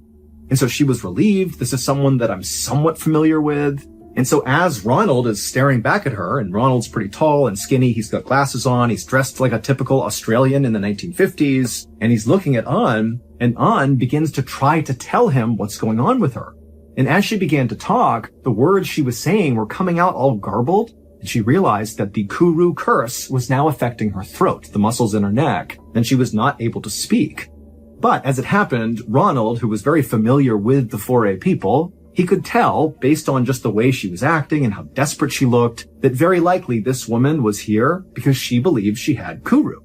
And so she was relieved. This is someone that I'm somewhat familiar with. And so as Ronald is staring back at her, and Ronald's pretty tall and skinny, he's got glasses on, he's dressed like a typical Australian in the 1950s, and he's looking at Anne, and Anne begins to try to tell him what's going on with her. And as she began to talk, the words she was saying were coming out all garbled, and she realized that the Kuru curse was now affecting her throat, the muscles in her neck, and she was not able to speak. But as it happened, Ronald, who was very familiar with the 4A people, he could tell, based on just the way she was acting and how desperate she looked, that very likely this woman was here because she believed she had Kuru.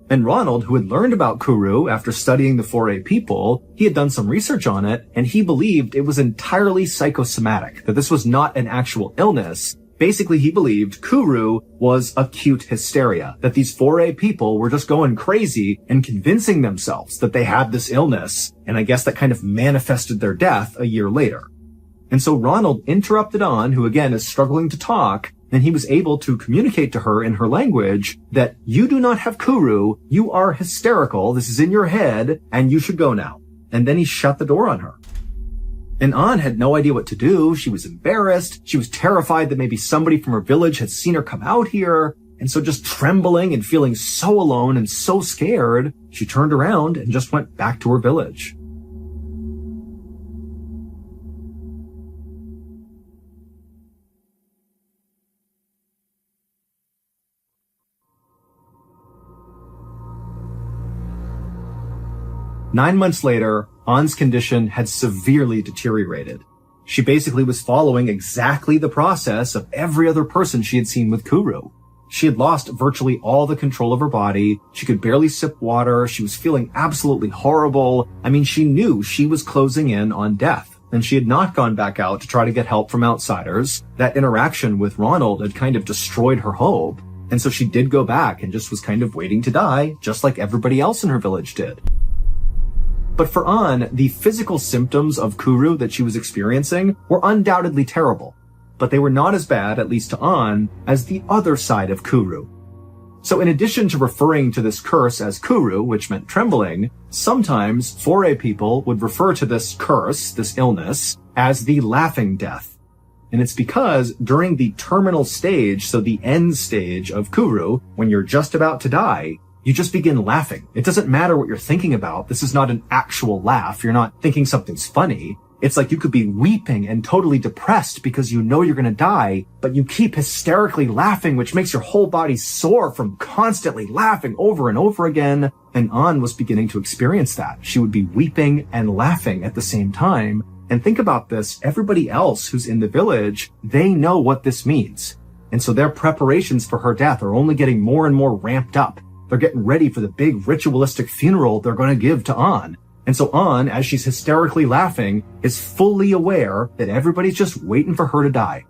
And Ronald, who had learned about Kuru after studying the 4A people, he had done some research on it, and he believed it was entirely psychosomatic, that this was not an actual illness. Basically, he believed Kuru was acute hysteria, that these 4A people were just going crazy and convincing themselves that they had this illness, and I guess that kind of manifested their death a year later. And so Ronald interrupted Anne, who again is struggling to talk, and he was able to communicate to her in her language that you do not have Kuru, you are hysterical, this is in your head, and you should go now. And then he shut the door on her. And Anne had no idea what to do. She was embarrassed. She was terrified that maybe somebody from her village had seen her come out here. And so just trembling and feeling so alone and so scared, she turned around and just went back to her village. Nine months later, Anne's condition had severely deteriorated. She basically was following exactly the process of every other person she had seen with Kuru. She had lost virtually all the control of her body. She could barely sip water. She was feeling absolutely horrible. I mean, she knew she was closing in on death, and she had not gone back out to try to get help from outsiders. That interaction with Ronald had kind of destroyed her hope. And so she did go back and just was kind of waiting to die, just like everybody else in her village did. But for Anne, the physical symptoms of Kuru that she was experiencing were undoubtedly terrible, but they were not as bad, at least to Anne, as the other side of Kuru. So in addition to referring to this curse as Kuru, which meant trembling, sometimes 4A people would refer to this curse, this illness, as the laughing death. And it's because during the terminal stage, so the end stage of Kuru, when you're just about to die, you just begin laughing. It doesn't matter what you're thinking about. This is not an actual laugh. You're not thinking something's funny. It's like you could be weeping and totally depressed because you know you're going to die, but you keep hysterically laughing, which makes your whole body sore from constantly laughing over and over again. And Anne was beginning to experience that. She would be weeping and laughing at the same time. And think about this. Everybody else who's in the village, they know what this means. And so their preparations for her death are only getting more and more ramped up. They're getting ready for the big ritualistic funeral they're going to give to An. And so An, as she's hysterically laughing, is fully aware that everybody's just waiting for her to die.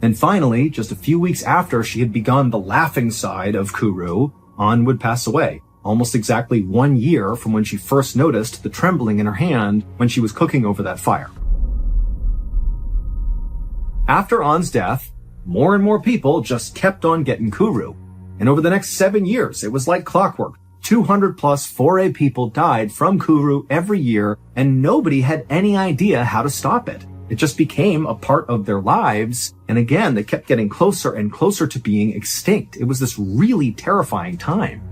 And finally, just a few weeks after she had begun the laughing side of Kuru, An would pass away, almost exactly 1 year from when she first noticed the trembling in her hand when she was cooking over that fire. After An's death, more and more people just kept on getting Kuru. And over the next 7 years, it was like clockwork. 200 plus 4A people died from Kuru every year, and nobody had any idea how to stop it. It just became a part of their lives. And again, they kept getting closer and closer to being extinct. It was this really terrifying time.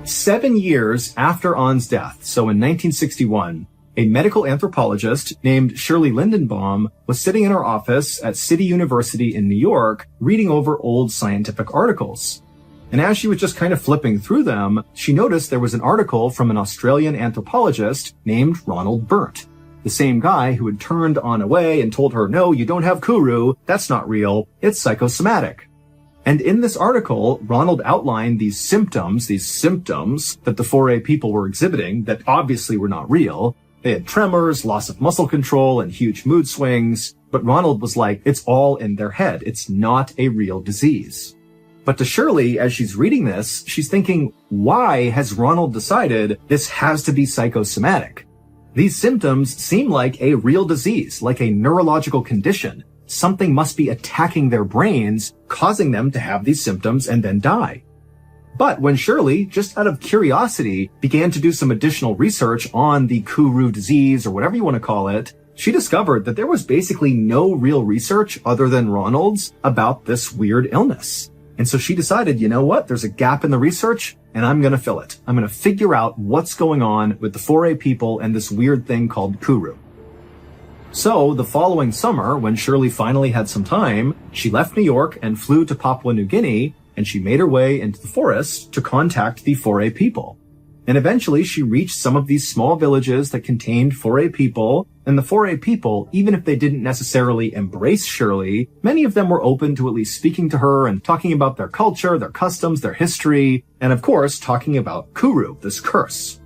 Seven years after An's death, so in 1961, a medical anthropologist named Shirley Lindenbaum was sitting in her office at City University in New York, reading over old scientific articles. And as she was just kind of flipping through them, she noticed there was an article from an Australian anthropologist named Ronald Berndt, the same guy who had turned An away and told her, no, you don't have Kuru, that's not real, it's psychosomatic. And in this article, Ronald outlined these symptoms that the 4A people were exhibiting that obviously were not real. They had tremors, loss of muscle control, and huge mood swings. But Ronald was like, it's all in their head. It's not a real disease. But to Shirley, as she's reading this, she's thinking, why has Ronald decided this has to be psychosomatic? These symptoms seem like a real disease, like a neurological condition. Something must be attacking their brains, causing them to have these symptoms and then die. But when Shirley, just out of curiosity, began to do some additional research on the Kuru disease, or whatever you want to call it, she discovered that there was basically no real research other than Ronald's about this weird illness. And so she decided, you know what, there's a gap in the research, and I'm going to fill it. I'm going to figure out what's going on with the 4A people and this weird thing called Kuru. So the following summer, when Shirley finally had some time, she left New York and flew to Papua New Guinea, and she made her way into the forest to contact the 4A people. And eventually she reached some of these small villages that contained 4A people, and the 4A people, even if they didn't necessarily embrace Shirley, many of them were open to at least speaking to her and talking about their culture, their customs, their history, and of course talking about Kuru, this curse.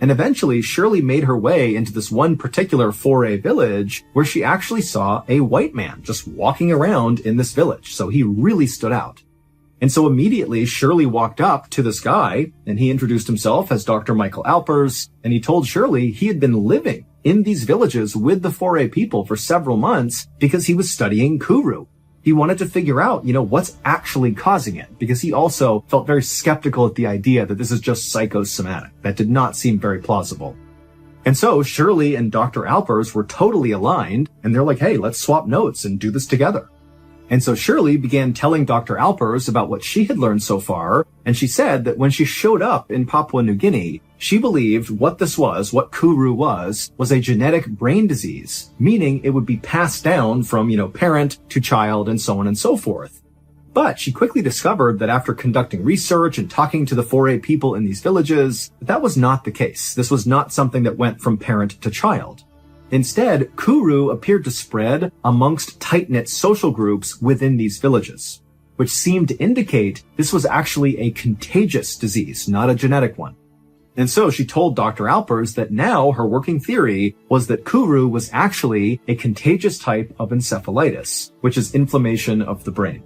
And eventually Shirley made her way into this one particular 4A village where she actually saw a white man just walking around in this village, so he really stood out. And so immediately Shirley walked up to this guy, and he introduced himself as Dr. Michael Alpers, and he told Shirley he had been living in these villages with the 4A people for several months because he was studying Kuru. He wanted to figure out, what's actually causing it, because he also felt very skeptical at the idea that this is just psychosomatic. That did not seem very plausible. And so Shirley and Dr. Alpers were totally aligned, and they're like, hey, let's swap notes and do this together. And so Shirley began telling Dr. Alpers about what she had learned so far, and she said that when she showed up in Papua New Guinea, she believed what Kuru was a genetic brain disease, meaning it would be passed down from, parent to child and so on and so forth. But she quickly discovered that after conducting research and talking to the 4A people in these villages, that was not the case. This was not something that went from parent to child. Instead, Kuru appeared to spread amongst tight-knit social groups within these villages, which seemed to indicate this was actually a contagious disease, not a genetic one. And so she told Dr. Alpers that now her working theory was that Kuru was actually a contagious type of encephalitis, which is inflammation of the brain.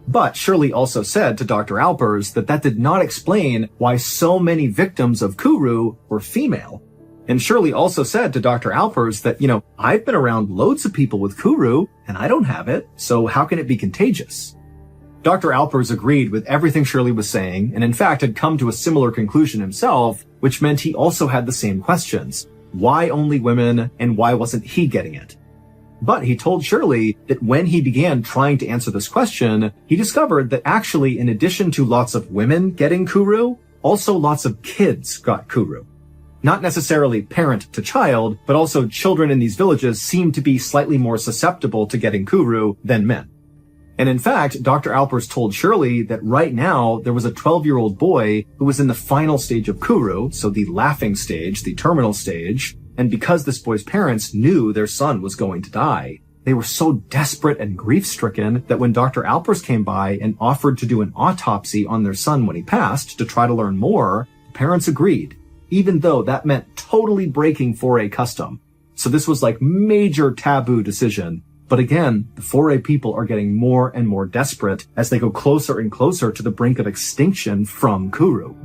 But Shirley also said to Dr. Alpers that did not explain why so many victims of Kuru were female. And Shirley also said to Dr. Alpers that, I've been around loads of people with Kuru, and I don't have it, so how can it be contagious? Dr. Alpers agreed with everything Shirley was saying, and in fact had come to a similar conclusion himself, which meant he also had the same questions. Why only women, and why wasn't he getting it? But he told Shirley that when he began trying to answer this question, he discovered that actually, in addition to lots of women getting Kuru, also lots of kids got Kuru. Not necessarily parent to child, but also children in these villages seemed to be slightly more susceptible to getting Kuru than men. And in fact, Dr. Alpers told Shirley that right now there was a 12-year-old boy who was in the final stage of Kuru, so the laughing stage, the terminal stage, And because this boy's parents knew their son was going to die, they were so desperate and grief-stricken that when Dr. Alpers came by and offered to do an autopsy on their son when he passed to try to learn more, the parents agreed, even though that meant totally breaking 4A custom. So this was like major taboo decision. But again, the 4A people are getting more and more desperate as they go closer and closer to the brink of extinction from Kuru.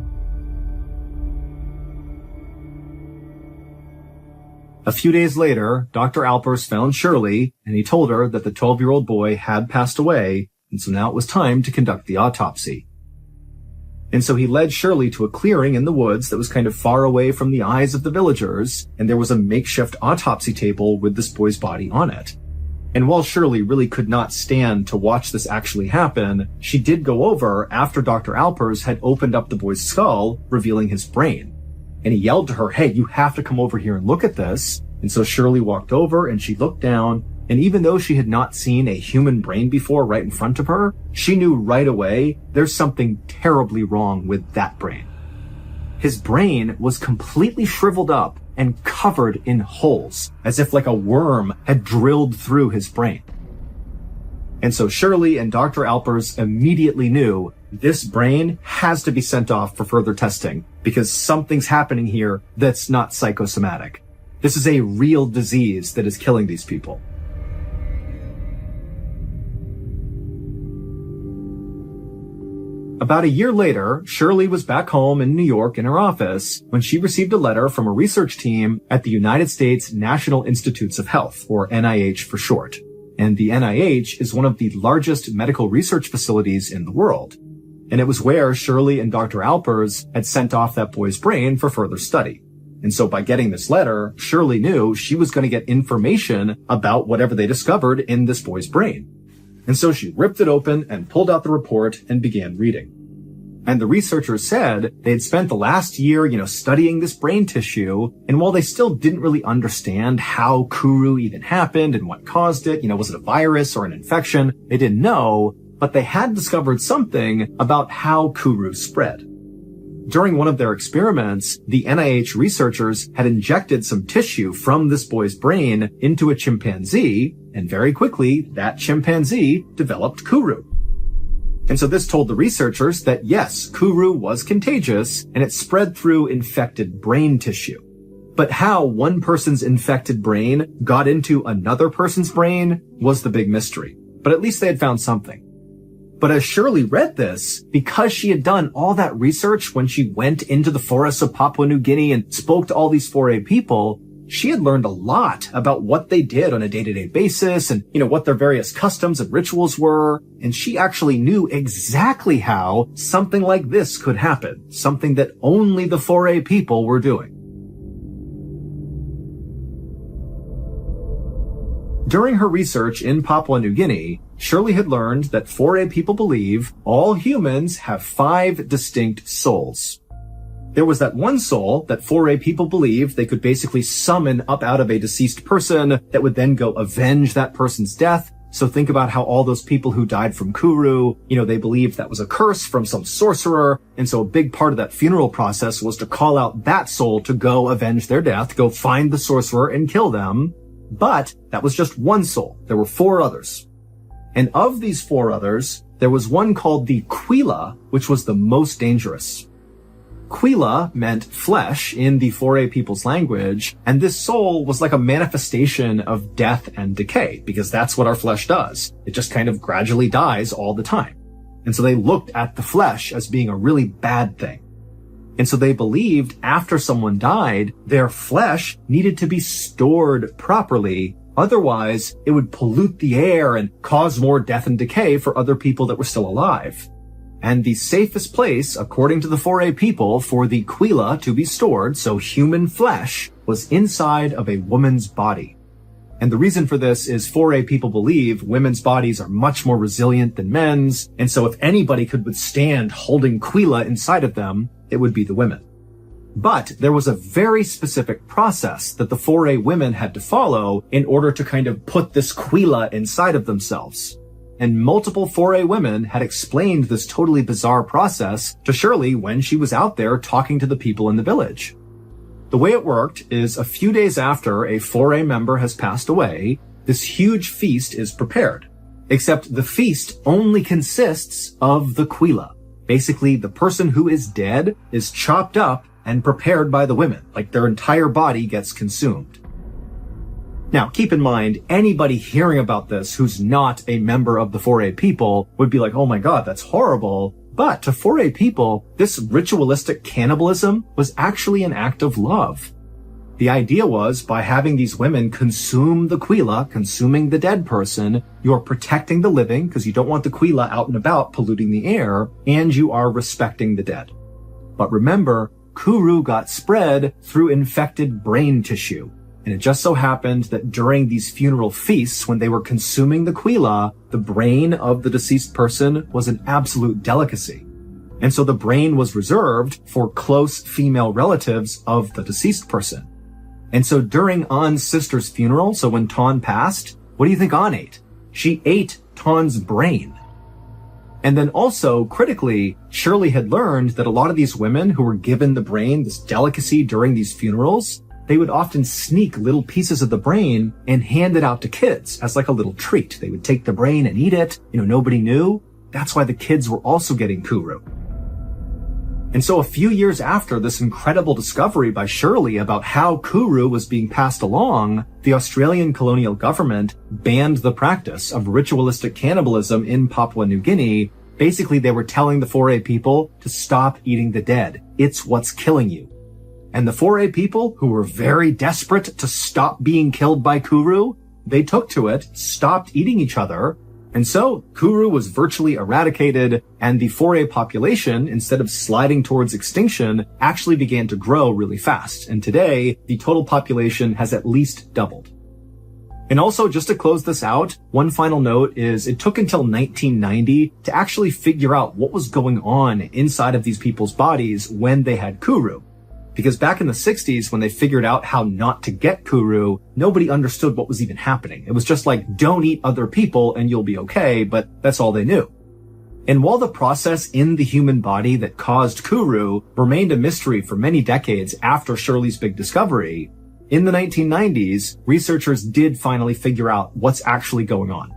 A few days later, Dr. Alpers found Shirley, and he told her that the 12-year-old boy had passed away, and so now it was time to conduct the autopsy. And so he led Shirley to a clearing in the woods that was kind of far away from the eyes of the villagers, and there was a makeshift autopsy table with this boy's body on it. And while Shirley really could not stand to watch this actually happen, she did go over after Dr. Alpers had opened up the boy's skull, revealing his brain. And he yelled to her, "Hey, you have to come over here and look at this." And so Shirley walked over and she looked down, and even though she had not seen a human brain before right in front of her, she knew right away there's something terribly wrong with that brain. His brain was completely shriveled up and covered in holes, as if like a worm had drilled through his brain. And so Shirley and Dr. Alpers immediately knew this brain has to be sent off for further testing because something's happening here that's not psychosomatic. This is a real disease that is killing these people. About a year later, Shirley was back home in New York in her office when she received a letter from a research team at the United States National Institutes of Health, or NIH for short. And the NIH is one of the largest medical research facilities in the world. And it was where Shirley and Dr. Alpers had sent off that boy's brain for further study. And so by getting this letter, Shirley knew she was going to get information about whatever they discovered in this boy's brain. And so she ripped it open and pulled out the report and began reading. And the researchers said they had spent the last year, studying this brain tissue. And while they still didn't really understand how Kuru even happened and what caused it, was it a virus or an infection? They didn't know, but they had discovered something about how Kuru spread. During one of their experiments, the NIH researchers had injected some tissue from this boy's brain into a chimpanzee, and very quickly, that chimpanzee developed Kuru. And so this told the researchers that yes, Kuru was contagious, and it spread through infected brain tissue. But how one person's infected brain got into another person's brain was the big mystery. But at least they had found something. But as Shirley read this, because she had done all that research when she went into the forests of Papua New Guinea and spoke to all these 4A people, she had learned a lot about what they did on a day-to-day basis and, what their various customs and rituals were. And she actually knew exactly how something like this could happen, something that only the 4A people were doing. During her research in Papua New Guinea, Shirley had learned that 4A people believe all humans have 5 distinct souls. There was that one soul that 4A people believed they could basically summon up out of a deceased person that would then go avenge that person's death. So think about how all those people who died from Kuru, they believed that was a curse from some sorcerer. And so a big part of that funeral process was to call out that soul to go avenge their death, go find the sorcerer and kill them. But that was just one soul. There were 4 others. And of these 4 others, there was one called the Quila, which was the most dangerous. Quila meant flesh in the 4A people's language, and this soul was like a manifestation of death and decay, because that's what our flesh does. It just kind of gradually dies all the time. And so they looked at the flesh as being a really bad thing. And so they believed after someone died, their flesh needed to be stored properly. Otherwise, it would pollute the air and cause more death and decay for other people that were still alive. And the safest place, according to the 4A people, for the Quila to be stored, so human flesh, was inside of a woman's body. And the reason for this is 4A people believe women's bodies are much more resilient than men's, and so if anybody could withstand holding Quila inside of them, it would be the women. But there was a very specific process that the 4A women had to follow in order to kind of put this Quila inside of themselves. And multiple 4A women had explained this totally bizarre process to Shirley when she was out there talking to the people in the village. The way it worked is a few days after a 4A member has passed away, this huge feast is prepared. Except the feast only consists of the quila. Basically, the person who is dead is chopped up and prepared by the women, like their entire body gets consumed. Now, keep in mind, anybody hearing about this who's not a member of the 4A people would be like, oh my god, that's horrible. But to 4A people, this ritualistic cannibalism was actually an act of love. The idea was, by having these women consume the quila, consuming the dead person, you're protecting the living because you don't want the quila out and about polluting the air, and you are respecting the dead. But remember, kuru got spread through infected brain tissue. And it just so happened that during these funeral feasts, when they were consuming the quila, the brain of the deceased person was an absolute delicacy. And so the brain was reserved for close female relatives of the deceased person. And so during An's sister's funeral, so when Ton passed, what do you think An ate? She ate Ton's brain. And then also, critically, Shirley had learned that a lot of these women who were given the brain, this delicacy during these funerals, they would often sneak little pieces of the brain and hand it out to kids as like a little treat. They would take the brain and eat it. Nobody knew. That's why the kids were also getting kuru. And so a few years after this incredible discovery by Shirley about how kuru was being passed along, the Australian colonial government banned the practice of ritualistic cannibalism in Papua New Guinea. Basically, they were telling the 4A people to stop eating the dead. It's what's killing you. And the 4A people, who were very desperate to stop being killed by kuru, they took to it, stopped eating each other, and so kuru was virtually eradicated, and the 4A population, instead of sliding towards extinction, actually began to grow really fast. And today, the total population has at least doubled. And also, just to close this out, one final note is it took until 1990 to actually figure out what was going on inside of these people's bodies when they had kuru. Because back in the 60s, when they figured out how not to get kuru, nobody understood what was even happening. It was just like, don't eat other people and you'll be okay, but that's all they knew. And while the process in the human body that caused kuru remained a mystery for many decades after Shirley's big discovery, in the 1990s, researchers did finally figure out what's actually going on.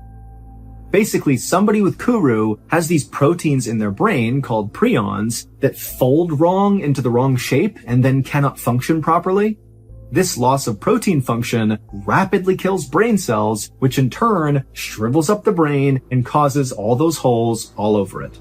Basically, somebody with kuru has these proteins in their brain called prions that fold wrong into the wrong shape and then cannot function properly. This loss of protein function rapidly kills brain cells, which in turn shrivels up the brain and causes all those holes all over it.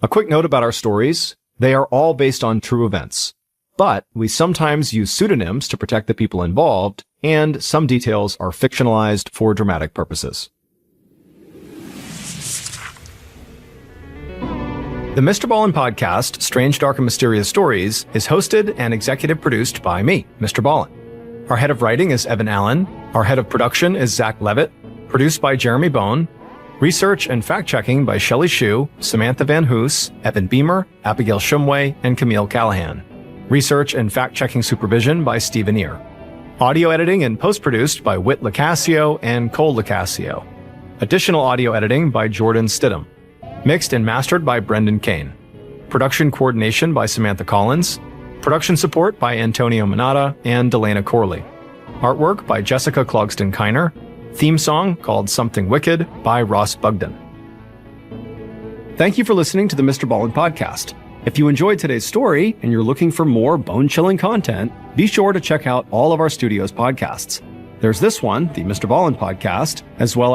A quick note about our stories. They are all based on true events, but we sometimes use pseudonyms to protect the people involved, and some details are fictionalized for dramatic purposes. The Mr. Ballin podcast, Strange, Dark, and Mysterious Stories, is hosted and executive produced by me, Mr. Ballin. Our head of writing is Evan Allen. Our head of production is Zach Levitt. Produced by Jeremy Bone. Research and fact-checking by Shelley Shue, Samantha Van Hoos, Evan Beamer, Abigail Shumway, and Camille Callahan. Research and fact-checking supervision by Stephen Ear. Audio editing and post-produced by Whit Lacasio and Cole Lacasio. Additional audio editing by Jordan Stidham. Mixed and mastered by Brendan Kane. Production coordination by Samantha Collins. Production support by Antonio Manata and Delana Corley. Artwork by Jessica Clogston-Kiner. Theme song called Something Wicked by Ross Bugden. Thank you for listening to the Mr. Ballin podcast. If you enjoyed today's story and you're looking for more bone-chilling content, be sure to check out all of our studio's podcasts. There's this one, the Mr. Ballin podcast, as well as